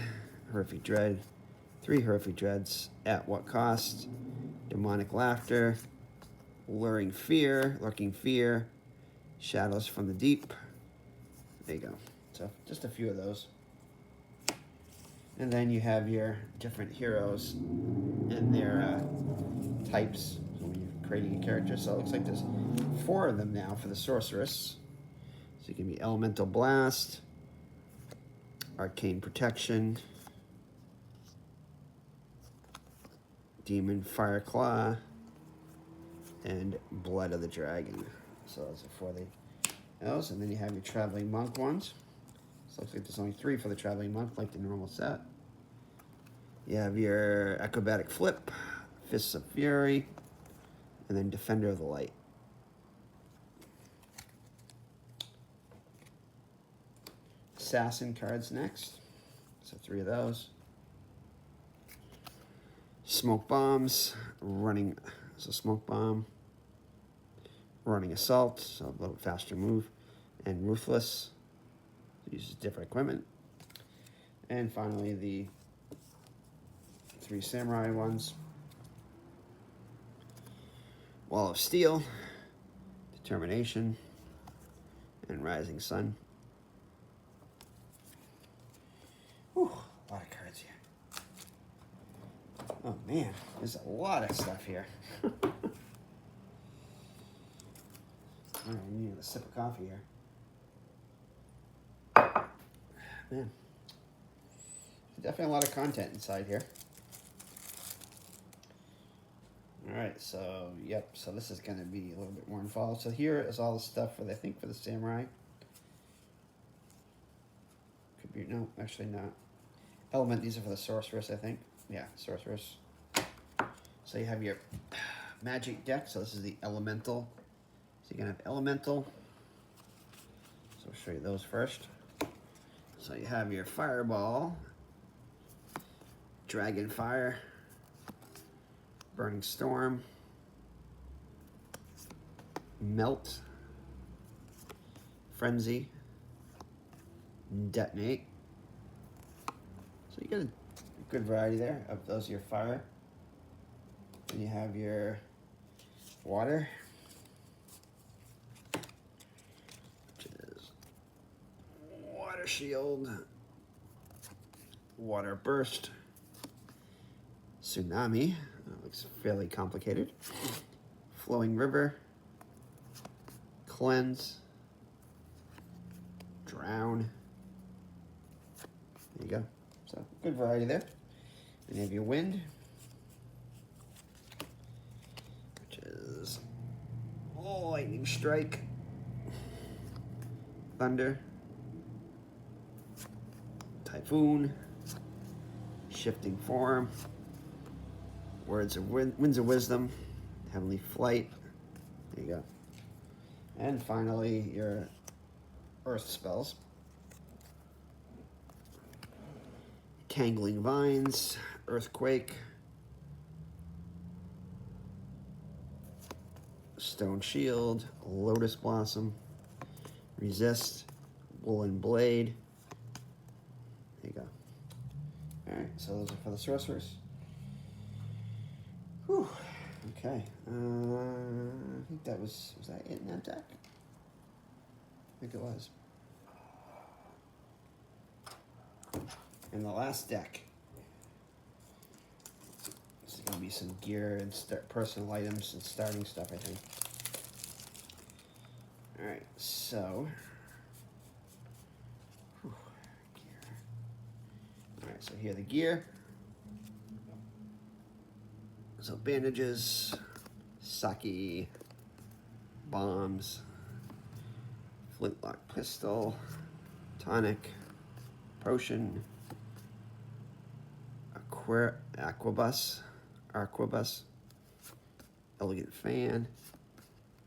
Horrific Dread. 3 Horrific Dreads. At what cost? Demonic Laughter. Lurking Fear. Shadows from the Deep. There you go. So just a few of those. And then you have your different heroes and their types when you're creating a character. So it looks like there's 4 of them now for the Sorceress. So you can be Elemental Blast, Arcane Protection, Demon Fire Claw, and Blood of the Dragon. So those are 4 of those. And then you have your Traveling Monk ones. So it looks like there's only 3 for the Traveling Monk, like the normal set. You have your Acrobatic Flip, Fists of Fury, and then Defender of the Light. Assassin cards next. So 3 of those. Smoke Bombs, Smoke Bomb, Running Assault, so a little faster move, and Ruthless, uses different equipment. And finally the 3 Samurai ones. Wall of Steel, Determination, and Rising Sun. Whew, a lot of cards here. Oh man, there's a lot of stuff here. All right, I need a sip of coffee here. Man, definitely a lot of content inside here. All right, so yep, so this is going to be a little bit more involved. So here is all the stuff for I think for the Samurai. Could be no, actually not. Element. These are for the Sorceress, I think. Yeah, Sorceress. So you have your magic deck. So this is the Elemental. So you're gonna have Elemental. So I'll show you those first. So you have your Fireball, Dragon Fire, Burning Storm, Melt, Frenzy, Detonate. So you get a good variety there of those are your fire. Then you have your water, which is Water Shield, Water Burst, Tsunami, looks fairly complicated, Flowing River, Cleanse, Drown. There you go. So good variety there. Then you have your Wind, which is Lightning Strike, Thunder, Typhoon, Shifting Form, Winds of Wisdom, Heavenly Flight. There you go. And finally, your Earth spells. Tangling Vines, Earthquake, Stone Shield, Lotus Blossom, Resist, Woolen Blade. There you go. Alright, so those are for the Sorcerers. Whew. Okay. I think that was that it in that deck? I think it was. And the last deck. This is going to be some gear and personal items and starting stuff, I think. Alright, so. Gear. Alright, so here are the gear. So bandages, sake, bombs, flintlock pistol, tonic, potion, Aquabus, elegant fan,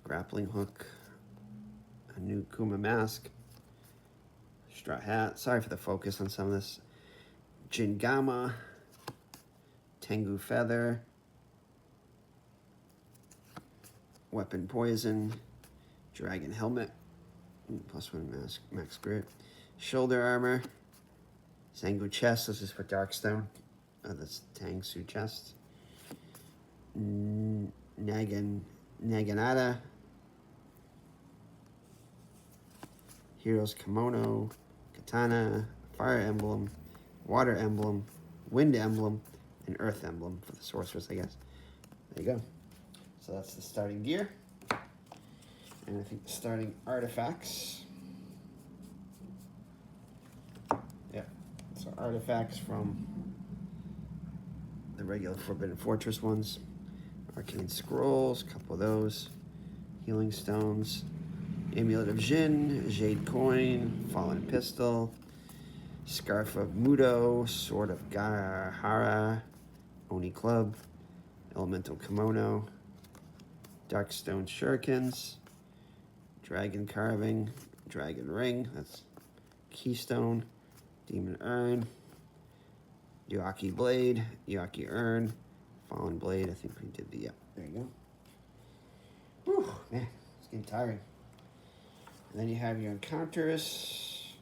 grappling hook, a new Kuma mask, straw hat. Sorry for the focus on some of this. Jingama, Tengu feather, weapon poison, dragon helmet, +1 max grip, shoulder armor, Tengu chest. This is for Darkstone. This Tengu chest. Naginata. Hero's Kimono. Katana. Fire Emblem. Water Emblem. Wind Emblem. And Earth Emblem for the Sorcerers, I guess. There you go. So that's the starting gear. And I think the starting artifacts. Yeah. So artifacts from the regular Forbidden Fortress ones. Arcane Scrolls, a couple of those. Healing Stones. Amulet of Jin, Jade Coin, Fallen Pistol, Scarf of Mudo, Sword of Gahara, Oni Club, Elemental Kimono, Darkstone Shurikens, Dragon Carving, Dragon Ring, that's Keystone, Demon Urn, Yuaki Blade, Yuaki Urn, Fallen Blade, I think we did the, there you go. Whew, man, it's getting tiring. And then you have your encounters.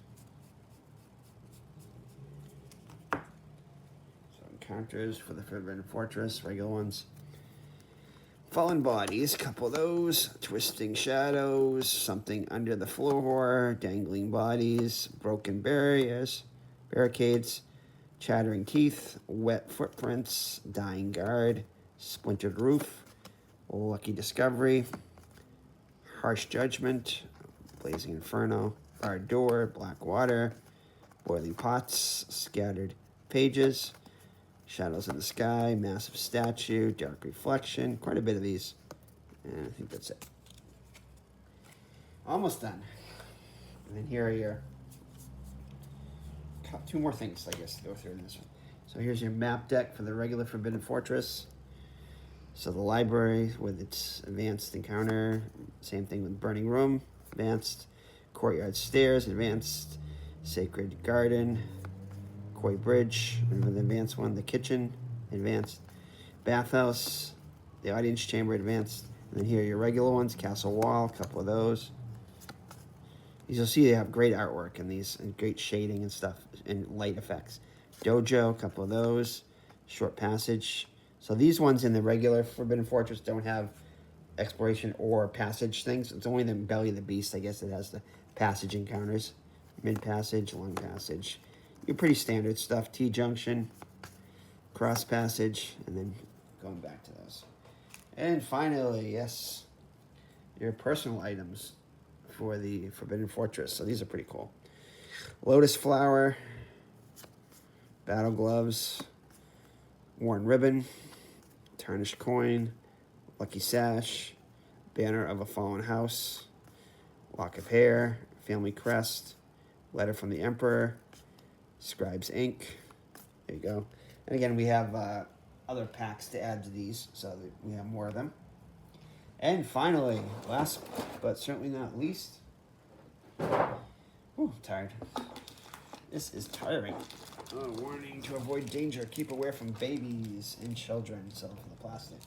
So encounters for the Forbidden Fortress, regular ones. Fallen Bodies, a couple of those. Twisting Shadows, Something Under the Floor, Dangling Bodies, Broken Barriers, Barricades, Chattering Teeth, Wet Footprints, Dying Guard, Splintered Roof, Lucky Discovery, Harsh Judgment, Blazing Inferno, Barred Door, Black Water, Boiling Pots, Scattered Pages, Shadows in the Sky, Massive Statue, Dark Reflection, quite a bit of these. And I think that's it. Almost done. And then here are your two more things, I guess, to go through in this one. So here's your map deck for the regular Forbidden Fortress. So the library with its advanced encounter, same thing with Burning Room, advanced Courtyard Stairs, advanced Sacred Garden, Koi Bridge, remember the advanced one, the kitchen, advanced bathhouse, the audience chamber, advanced, and then here are your regular ones, Castle Wall, a couple of those. As you'll see, they have great artwork in these, and great shading and stuff, and light effects. Dojo, a couple of those, Short Passage. So these ones in the regular Forbidden Fortress don't have exploration or passage things. It's only the Belly of the Beast, I guess, that has the passage encounters. Mid Passage, Long Passage. Your pretty standard stuff. T-Junction, Cross Passage, and then going back to those. And finally, yes, your personal items for the Forbidden Fortress. So these are pretty cool. Lotus Flower, Battle Gloves, Worn Ribbon, Tarnished Coin, Lucky Sash, Banner of a Fallen House, Lock of Hair, Family Crest, Letter from the Emperor, Scribe's Ink. There you go. And again, we have other packs to add to these, so that we have more of them. And finally, last but certainly not least, I'm tired. This is tiring. Warning to avoid danger. Keep away from babies and children. So for the plastic.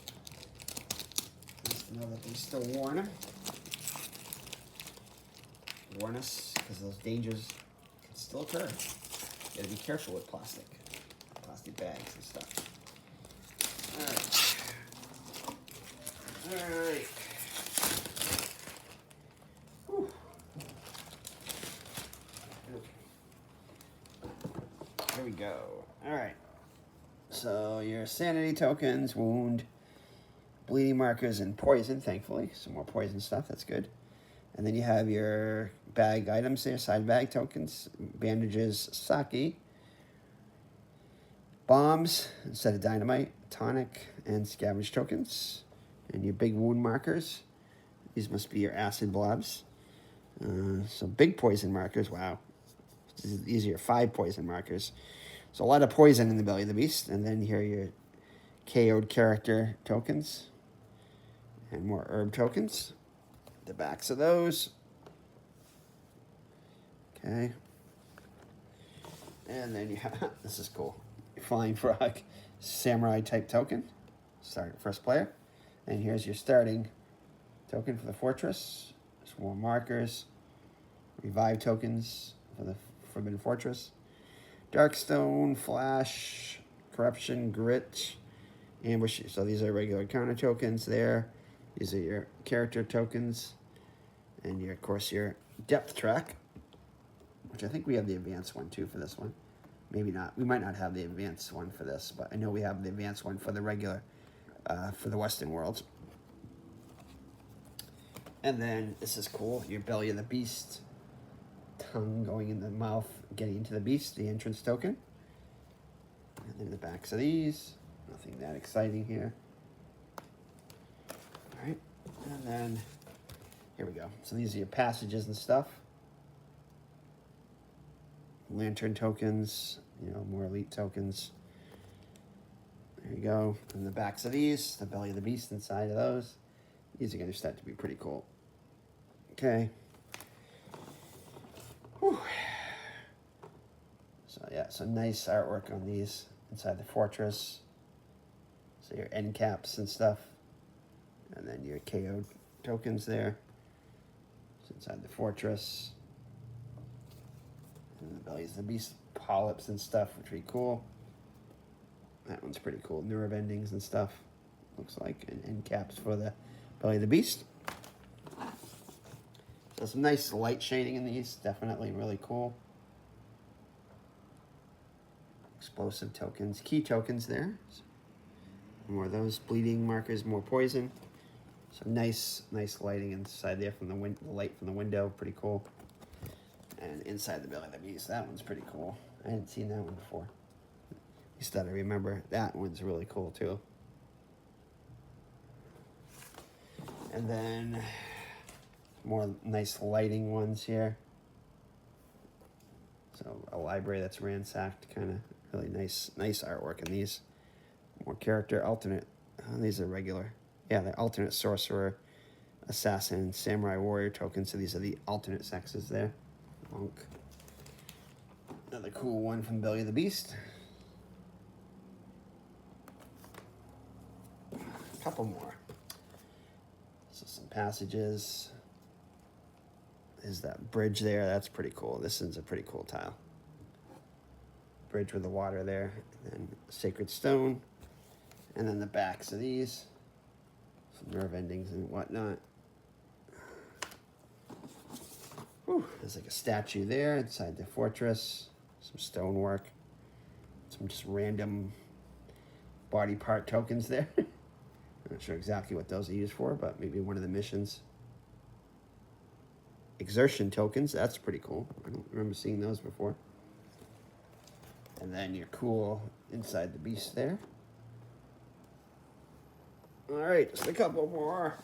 Nice to know that they still warn them. Warn us because those dangers can still occur. You gotta be careful with plastic. Plastic bags and stuff. Alright. Whew. Here we go. Alright. So your sanity tokens, wound, bleeding markers, and poison, thankfully. Some more poison stuff, that's good. And then you have your bag items there, side bag tokens, bandages, sake, bombs instead of dynamite, tonic, and scavenge tokens. And your big wound markers. These must be your acid blobs. So big poison markers, wow. These are your 5 poison markers. So a lot of poison in the Belly of the Beast. And then here are your KO'd character tokens. And more herb tokens. The backs of those. Okay. And then you have, this is cool, Flying Frog Samurai type token. Start first player. And here's your starting token for the fortress. Swarm markers. Revive tokens for the Forbidden Fortress. Darkstone, Flash, Corruption, Grit, Ambush. So these are regular counter tokens there. These are your character tokens. And your, of course, your depth track, which I think we have the advanced one too for this one. Maybe not. We might not have the advanced one for this, but I know we have the advanced one for the regular, for the Western worlds. And then this is cool. Your Belly of the Beast, tongue going in the mouth, getting into the beast, the entrance token. And then the backs of these. Nothing that exciting here. All right, and then here we go. So these are your passages and stuff. Lantern tokens, you know, more elite tokens. There you go. And the backs of these, the Belly of the Beast inside of those. These are going to start to be pretty cool. Okay. Whew. So yeah, some nice artwork on these inside the fortress. So your end caps and stuff. And then your KO tokens there. So inside the fortress. And the Bellies of the Beast polyps and stuff, which would be cool. That one's pretty cool. Nerve endings and stuff. Looks like. And end caps for the Belly of the Beast. So some nice light shading in these. Definitely really cool. Explosive tokens. Key tokens there. More of those. Bleeding markers. More poison. Some nice lighting inside there from the light from the window. Pretty cool. And inside the Belly of the Beast. That one's pretty cool. I hadn't seen that one before. At least that I remember. That one's really cool too. And then more nice lighting ones here. So a library that's ransacked, kind of really nice artwork in these. More character, alternate. These are regular. Yeah, the alternate sorcerer, assassin, samurai, warrior tokens. So these are the alternate sexes there. Monk. Another cool one from Belly of the Beast. A couple more. So some passages. Is that bridge there? That's pretty cool. This is a pretty cool tile. Bridge with the water there. And then sacred stone. And then the backs of these. Some nerve endings and whatnot. Whew. There's like a statue there inside the fortress. Some stonework. Some just random body part tokens there. I'm not sure exactly what those are used for, but maybe one of the missions. Exertion tokens, that's pretty cool. I don't remember seeing those before. And then your cool inside the beast there. All right, just a couple more.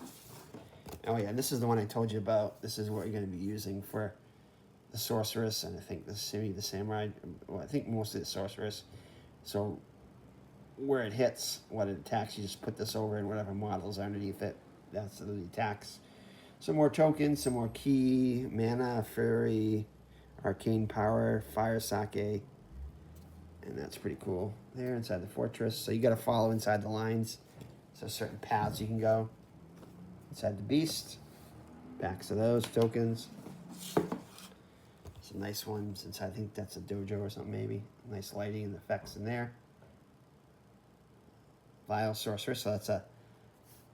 Oh yeah, this is the one I told you about. This is what you're going to be using for the sorceress, and I think the samurai. Well, I think mostly the sorceress. So where it hits, what it attacks, you just put this over and whatever models underneath it. That's the attacks. Some more tokens, some more key, mana, fairy, arcane power, fire sake. And that's pretty cool. There inside the fortress. So you got to follow inside the lines. So certain paths you can go. Inside the beast. Backs of those tokens. Some nice ones inside. I think that's a dojo or something maybe. Nice lighting and effects in there. Vile sorcerer. So that's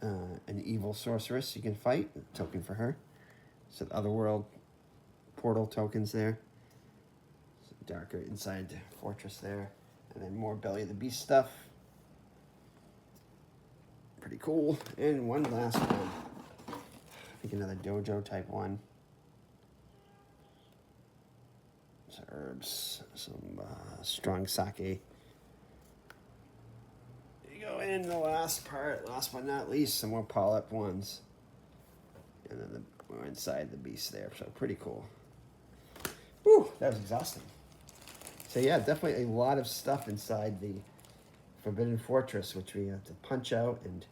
an evil sorceress you can fight. A token for her. So the otherworld portal tokens there. Some darker inside the fortress there. And then more Belly of the Beast stuff. Pretty cool. And one last one. I think another dojo type one. Some herbs. Some strong sake. And the last part, last but not least, some more polyp ones. And then we're inside the beast there, so pretty cool. Whew, that was exhausting. So yeah, definitely a lot of stuff inside the Forbidden Fortress, which we have to punch out and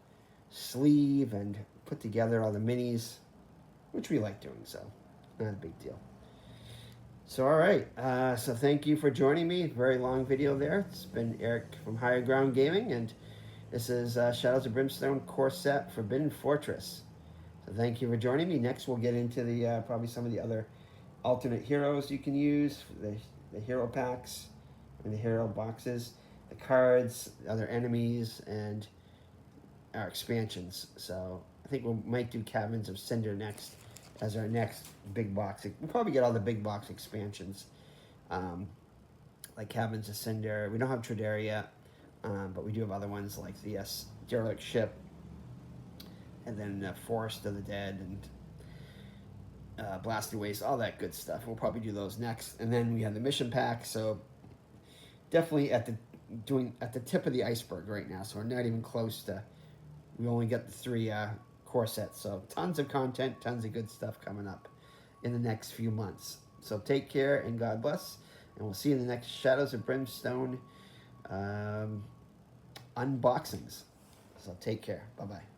sleeve and put together all the minis, which we like doing, so not a big deal. So all right, so thank you for joining me. Very long video there. It's been Eric from Higher Ground Gaming, and this is Shadows of Brimstone core set Forbidden Fortress. So thank you for joining me. Next we'll get into the probably some of the other alternate heroes you can use, the hero packs, in the hero boxes. The cards, other enemies, and our expansions. So I think we might do Caverns of Cinder next as our next big box. We'll probably get all the big box expansions, like Caverns of Cinder. We don't have Trader yet, but we do have other ones like the Derelict Ship, and then Forest of the Dead, and Blasted Waste, all that good stuff. We'll probably do those next. And then we have the mission pack, so definitely at the tip of the iceberg right now. So we're not even close to. We only got the 3 core sets, so tons of content, tons of good stuff coming up in the next few months. So take care and God bless, and we'll see you in the next Shadows of Brimstone unboxings. So take care. Bye-bye.